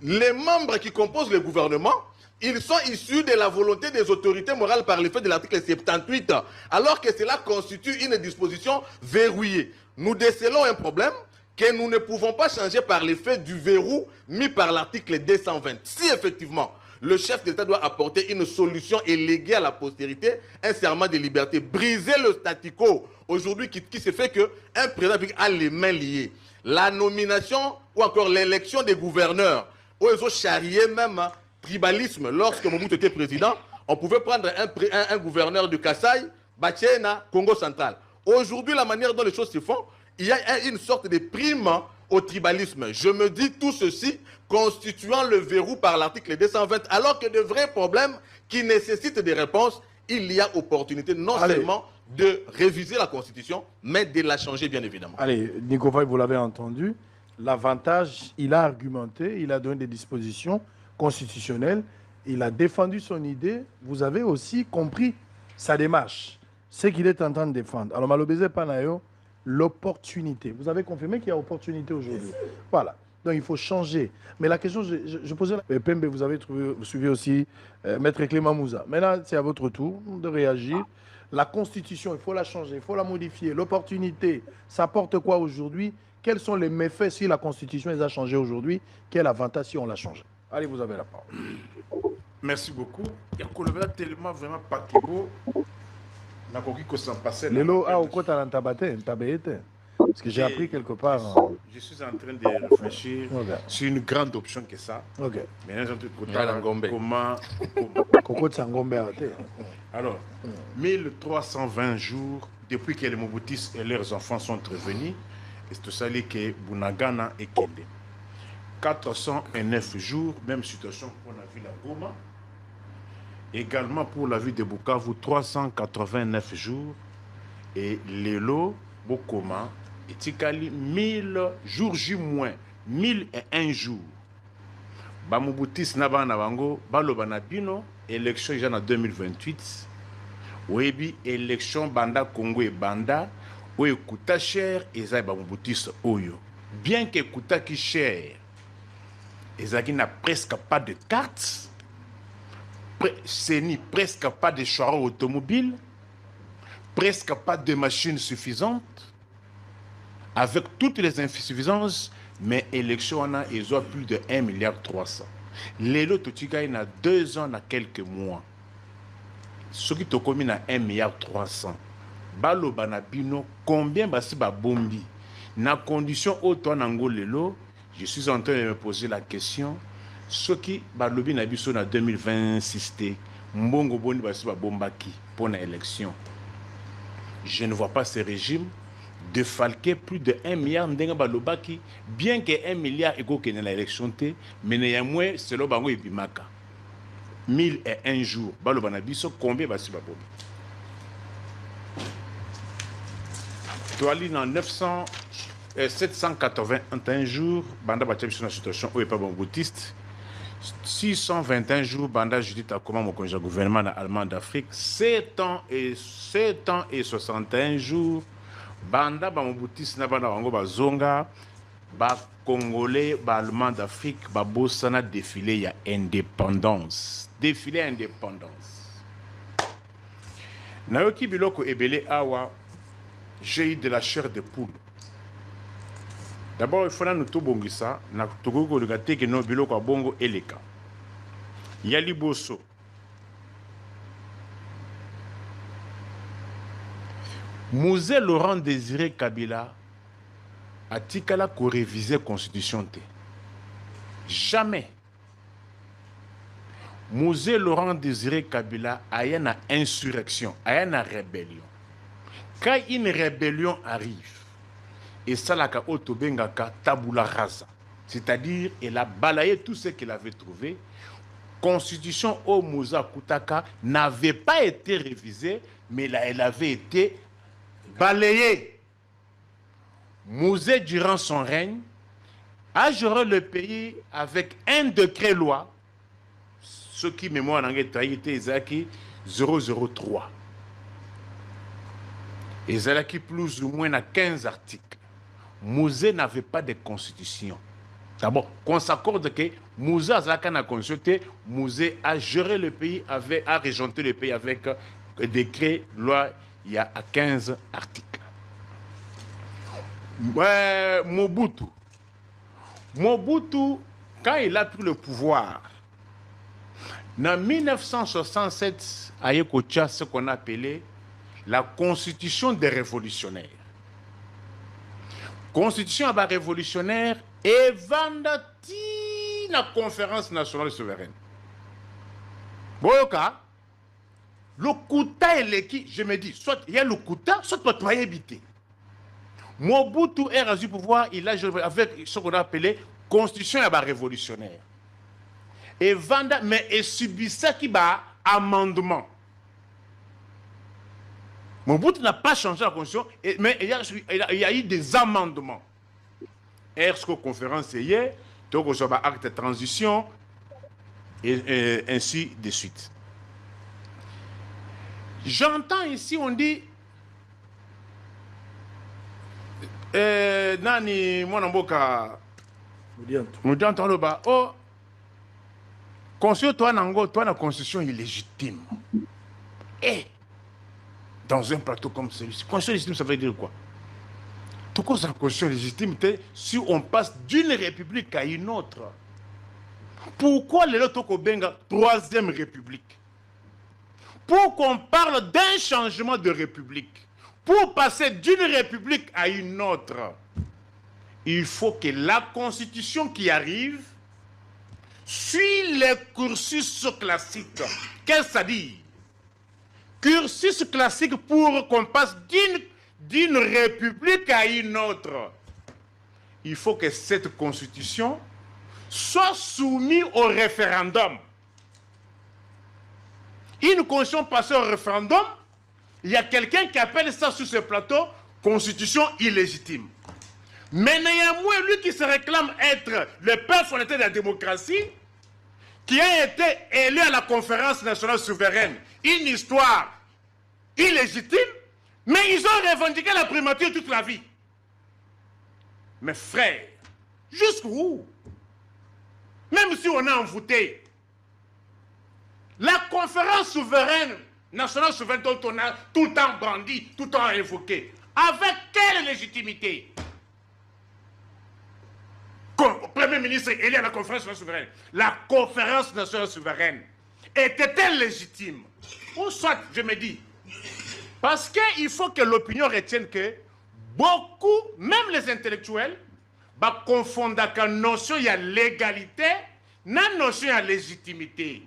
les membres qui composent le gouvernement, ils sont issus de la volonté des autorités morales par l'effet de l'article 78, alors que cela constitue une disposition verrouillée. Nous décelons un problème que nous ne pouvons pas changer par l'effet du verrou mis par l'article 220. Si effectivement, le chef d'État doit apporter une solution et léguer à la postérité un serment de liberté, briser le statu quo aujourd'hui qui se fait qu'un président a les mains liées. La nomination ou encore l'élection des gouverneurs, où ils ont charrié même tribalisme. Lorsque Mobutu était président, on pouvait prendre un gouverneur du Kasaï, Batiena, Congo central. Aujourd'hui, la manière dont les choses se font, il y a une sorte de prime au tribalisme. Je me dis tout ceci constituant le verrou par l'article 220, alors que de vrais problèmes qui nécessitent des réponses, il y a opportunité non seulement de réviser la Constitution, mais de la changer bien évidemment. Allez, Nicolas, vous l'avez entendu, l'avantage, il a argumenté, il a donné des dispositions constitutionnelles, il a défendu son idée, vous avez aussi compris sa démarche, ce qu'il est en train de défendre. Alors, Malobézé Panayo, l'opportunité. Vous avez confirmé qu'il y a opportunité aujourd'hui. Voilà. Donc, il faut changer. Mais la question, je posais... Pembe, vous avez suivi aussi Maître Clément Mouza. Maintenant, c'est à votre tour de réagir. La Constitution, il faut la changer, il faut la modifier. L'opportunité, ça porte quoi aujourd'hui? Quels sont les méfaits si la Constitution les a changés aujourd'hui? Quel avantage si on l'a changé? Allez, vous avez la parole. Merci beaucoup. Il y a tellement vraiment pas beau. Lélo, au côté de l'antabaté, parce que j'ai appris quelque part. Je suis en train de réfléchir sur une grande option que ça. Ok. Maintenant, alors, 1320 jours depuis que les Mobutis et leurs enfants sont revenus, et c'est ça que Bunagana et Kende. 409 jours, même situation pour la ville à Goma. Également pour la ville de Bukavu, 389 jours. Et Lelo, Bokoma, et Tikali, 1000 jours, moins 1001 jours. Bamubutis Nabana Bango, Balobana Bino, élection en 2028. Webi, élection Banda Congo et Banda, où écouta cher, et ça Bamubutis Oyo. Bien qu'écouta qui cher, Ezaki n'a presque pas de cartes. C'est presque pas de chars automobiles, presque pas de machines suffisantes, avec toutes les insuffisances, mais l'élection en a plus de 1,3 milliard. Les lots Totiga, il y a 2 ans, il y a quelques mois. Ce qui est commis à 1,3 milliard. Balo Banabino, combien basi ba bombi? Na condition auto Nangolelo, je suis en train de me poser la question. Ce qui va lobby na biso na 2026 mbongo boni basi ba bombaki pour l'élection. Je ne vois pas ce régime défalquer plus de 1 milliard ndenga balobaki, bien que 1 milliard ego kene na élection te, mais néanmoins selon bango ebimaka 1001 jours baloba na biso combien basi ba bombi. Toali na 781 jours banda ba tchabiso na situation où est pas bon boutiste. 621 jours, Banda Judith a comment mon gouvernement allemand d'Afrique, 7 ans et 61 jours, Banda Bamoboutis Nabana Bango Bazonga, ba Congolais, ba Allemand d'Afrique, ba Bossana défilé, il y a indépendance. Défilé indépendance. Nayoki Biloko Ebele Awa, j'ai eu de la chair de poule. D'abord, il faut nous tout bon ça, na tout ko le gâté que no bilo ko bongo eleka. Yali boso. Mouzé Laurent Désiré Kabila a tikala ko réviser constitution te. Jamais. Mouzé Laurent Désiré Kabila a une insurrection, a une rébellion. Quand une rébellion arrive, et ça la otobengaka tabula rasa, c'est-à-dire elle a balayé tout ce qu'elle avait trouvé. Constitution au Mouza Koutaka n'avait pas été révisée, mais là, elle avait été balayée. Mouzé, durant son règne, a géré le pays avec un décret-loi, ce qui, mémoire en anglais, était 003. Et Zalaki plus ou moins à 15 articles. Mouzé n'avait pas de constitution. D'abord, qu'on s'accorde que Mouzé a la constitution, Mouzé a géré le pays, a régenté le pays avec un décret, loi, il y a 15 articles. Mobutu, quand il a pris le pouvoir, en 1967, il y a ce qu'on appelait la constitution des révolutionnaires. Constitution des révolutionnaires et vendati la conférence nationale souveraine. Boyoka, le Kouta et l'équipe, je me dis, soit il y a le Kouta, soit tu vas éviter. Mobutu est rendu du pouvoir, il a avec ce qu'on a appelé constitution des révolutionnaires. Et vanda, mais il subit ça qui va amendement. Mobutu n'a pas changé la constitution, mais il y a eu des amendements. ERSCO conférence hier, donc on a acte de transition, et ainsi de suite. J'entends ici, on dit, Nani Mwanamboka, Moudianto Loba, oh, constitution, toi, la constitution illégitime. Et, dans un plateau comme celui-ci, constitution légitime, ça veut dire quoi? Tout quoi, c'est la constitution légitime, si on passe d'une république à une autre. Pourquoi les autres benga troisième république? Pour qu'on parle d'un changement de république, pour passer d'une république à une autre, il faut que la constitution qui arrive suit les cursus classiques. Qu'est-ce que ça dit? Cursus classique pour qu'on passe d'une république à une autre. Il faut que cette constitution soit soumise au référendum. Une constitution passée au référendum, il y a quelqu'un qui appelle ça sur ce plateau constitution illégitime. Mais néanmoins, lui qui se réclame être le père fondateur de la démocratie, qui a été élu à la conférence nationale souveraine, une histoire illégitime, mais ils ont revendiqué la primature toute la vie. Mes frères, jusqu'où? Même si on a envoûté, la conférence souveraine, nationale souveraine dont on a tout le temps brandi, tout le temps évoqué, avec quelle légitimité? Comme Premier ministre élu à la conférence nationale souveraine, la conférence nationale souveraine était-elle légitime? Ou soit, je me dis, parce qu'il faut que l'opinion retienne que beaucoup, même les intellectuels, confondent la notion de légalité, la notion de légitimité.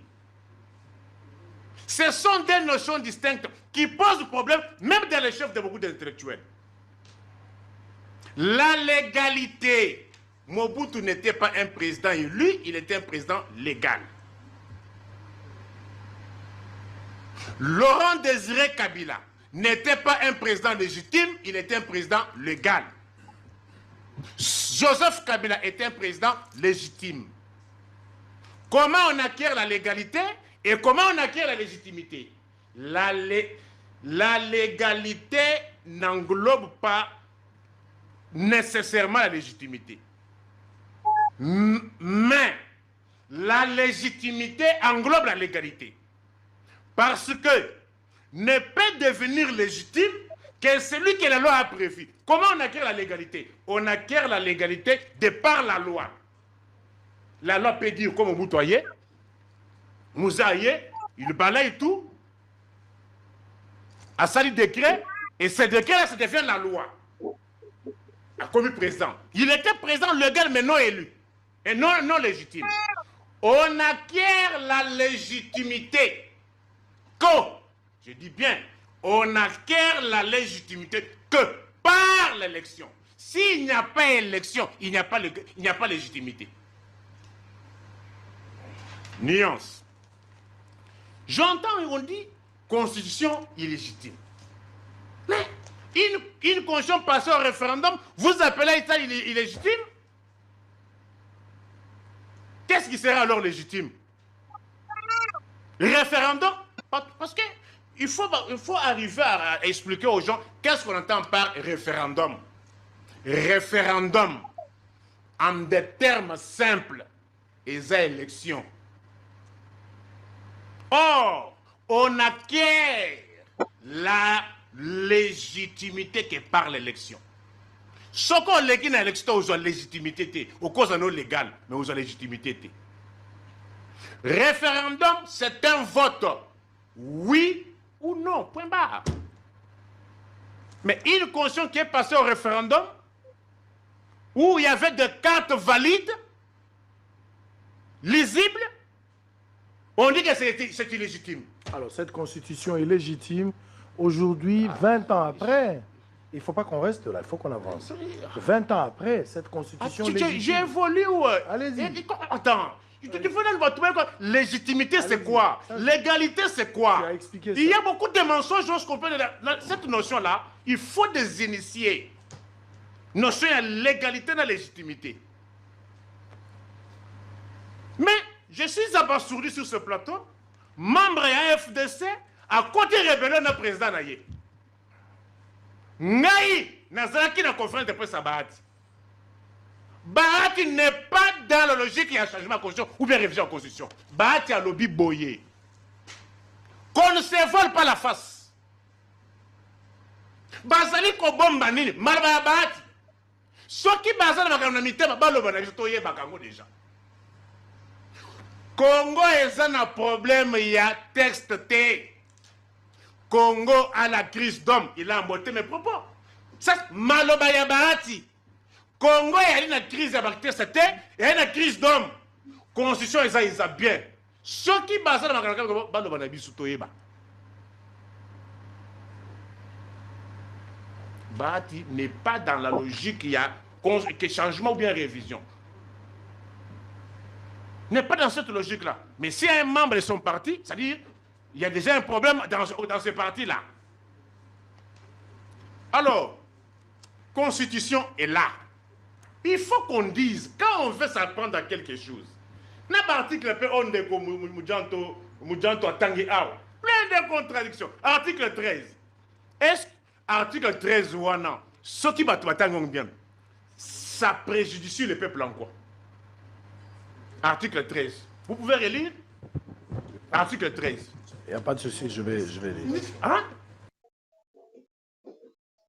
Ce sont des notions distinctes qui posent problème, même dans les chefs de beaucoup d'intellectuels. La légalité, Mobutu n'était pas un président élu, il était un président légal. Laurent Désiré Kabila n'était pas un président légitime, il était un président légal. Joseph Kabila était un président légitime. Comment on acquiert la légalité et comment on acquiert la légitimité? La légalité n'englobe pas nécessairement la légitimité. Mais la légitimité englobe la légalité. Parce que ne peut devenir légitime que celui que la loi a prévu. Comment on acquiert la légalité? On acquiert la légalité de par la loi. La loi peut dire comme Moutoye, Mouzaye, il balaye tout, a sali décret, et ce décret-là, ça devient la loi. Comme président. Il était président légal, mais non élu. Et non légitime. On acquiert la légitimité que, je dis bien, on acquiert la légitimité que par l'élection. S'il n'y a pas élection, il n'y a pas légitimité. Nuance. J'entends, on dit, constitution illégitime. Mais une constitution passée au référendum, vous appelez ça illégitime? Qu'est-ce qui sera alors légitime? Le référendum? Parce que il faut arriver à expliquer aux gens qu'est-ce qu'on entend par référendum. Référendum, en des termes simples, est élection. Or, on acquiert la légitimité que par l'élection. Ce qu'on a une élection, on a légitimité, au cause non légal, mais on a légitimité. Référendum, c'est un vote, oui ou non, point barre. Mais une constitution qui est passée au référendum, où il y avait des cartes valides, lisibles, on dit que c'est illégitime. Alors, cette constitution est légitime. Aujourd'hui, 20 ans après, il ne faut pas qu'on reste là, il faut qu'on avance. 20 ans après, cette constitution légitime... J'ai évolué, ouais. Allez-y. Attends, légitimité, c'est quoi? Légalité, c'est quoi? Il y a beaucoup de mensonges lorsqu'on peut... Cette notion-là, il faut des initiés. Notion de légalité et de légitimité. Mais je suis abasourdi sur ce plateau, membre de la FDC, à côté de rébellion de président Naye. Naye, Nazaraki na conférence de presse à Bahati. Bahati n'est pas dans la logique, il y a un changement de constitution ou bien révision de constitution. Bahati a lobby boyé. Qu'on ne se vole pas la face. Bazali ko bomba nini, malba Bahati. Ce qui bazali makanamité, balo banabiso toye bakango déjà. Congo est un problème, il y a texte T. Congo a la crise d'homme. Il a emboîté mes propos. Ça, Maloba Yabahati. Congo a une crise de texte T et une crise d'homme. Constitution, ils ont bien. Ce qui basent dans la Bahati n'est pas dans la logique qu'il y a changement ou bien révision. N'est pas dans cette logique-là. Mais si un membre de son parti, c'est-à-dire, il y a déjà un problème dans ce parti-là. Alors, constitution est là. Il faut qu'on dise, quand on veut s'apprendre à quelque chose, l'article Mujanto Tangi Awa, plein de contradictions. Article 13. Est-ce article 13 ou non, ce qui va bien, ça préjudicie le peuple en quoi? Article 13. Vous pouvez relire? Article 13. Il n'y a pas de souci, je vais lire. Hein?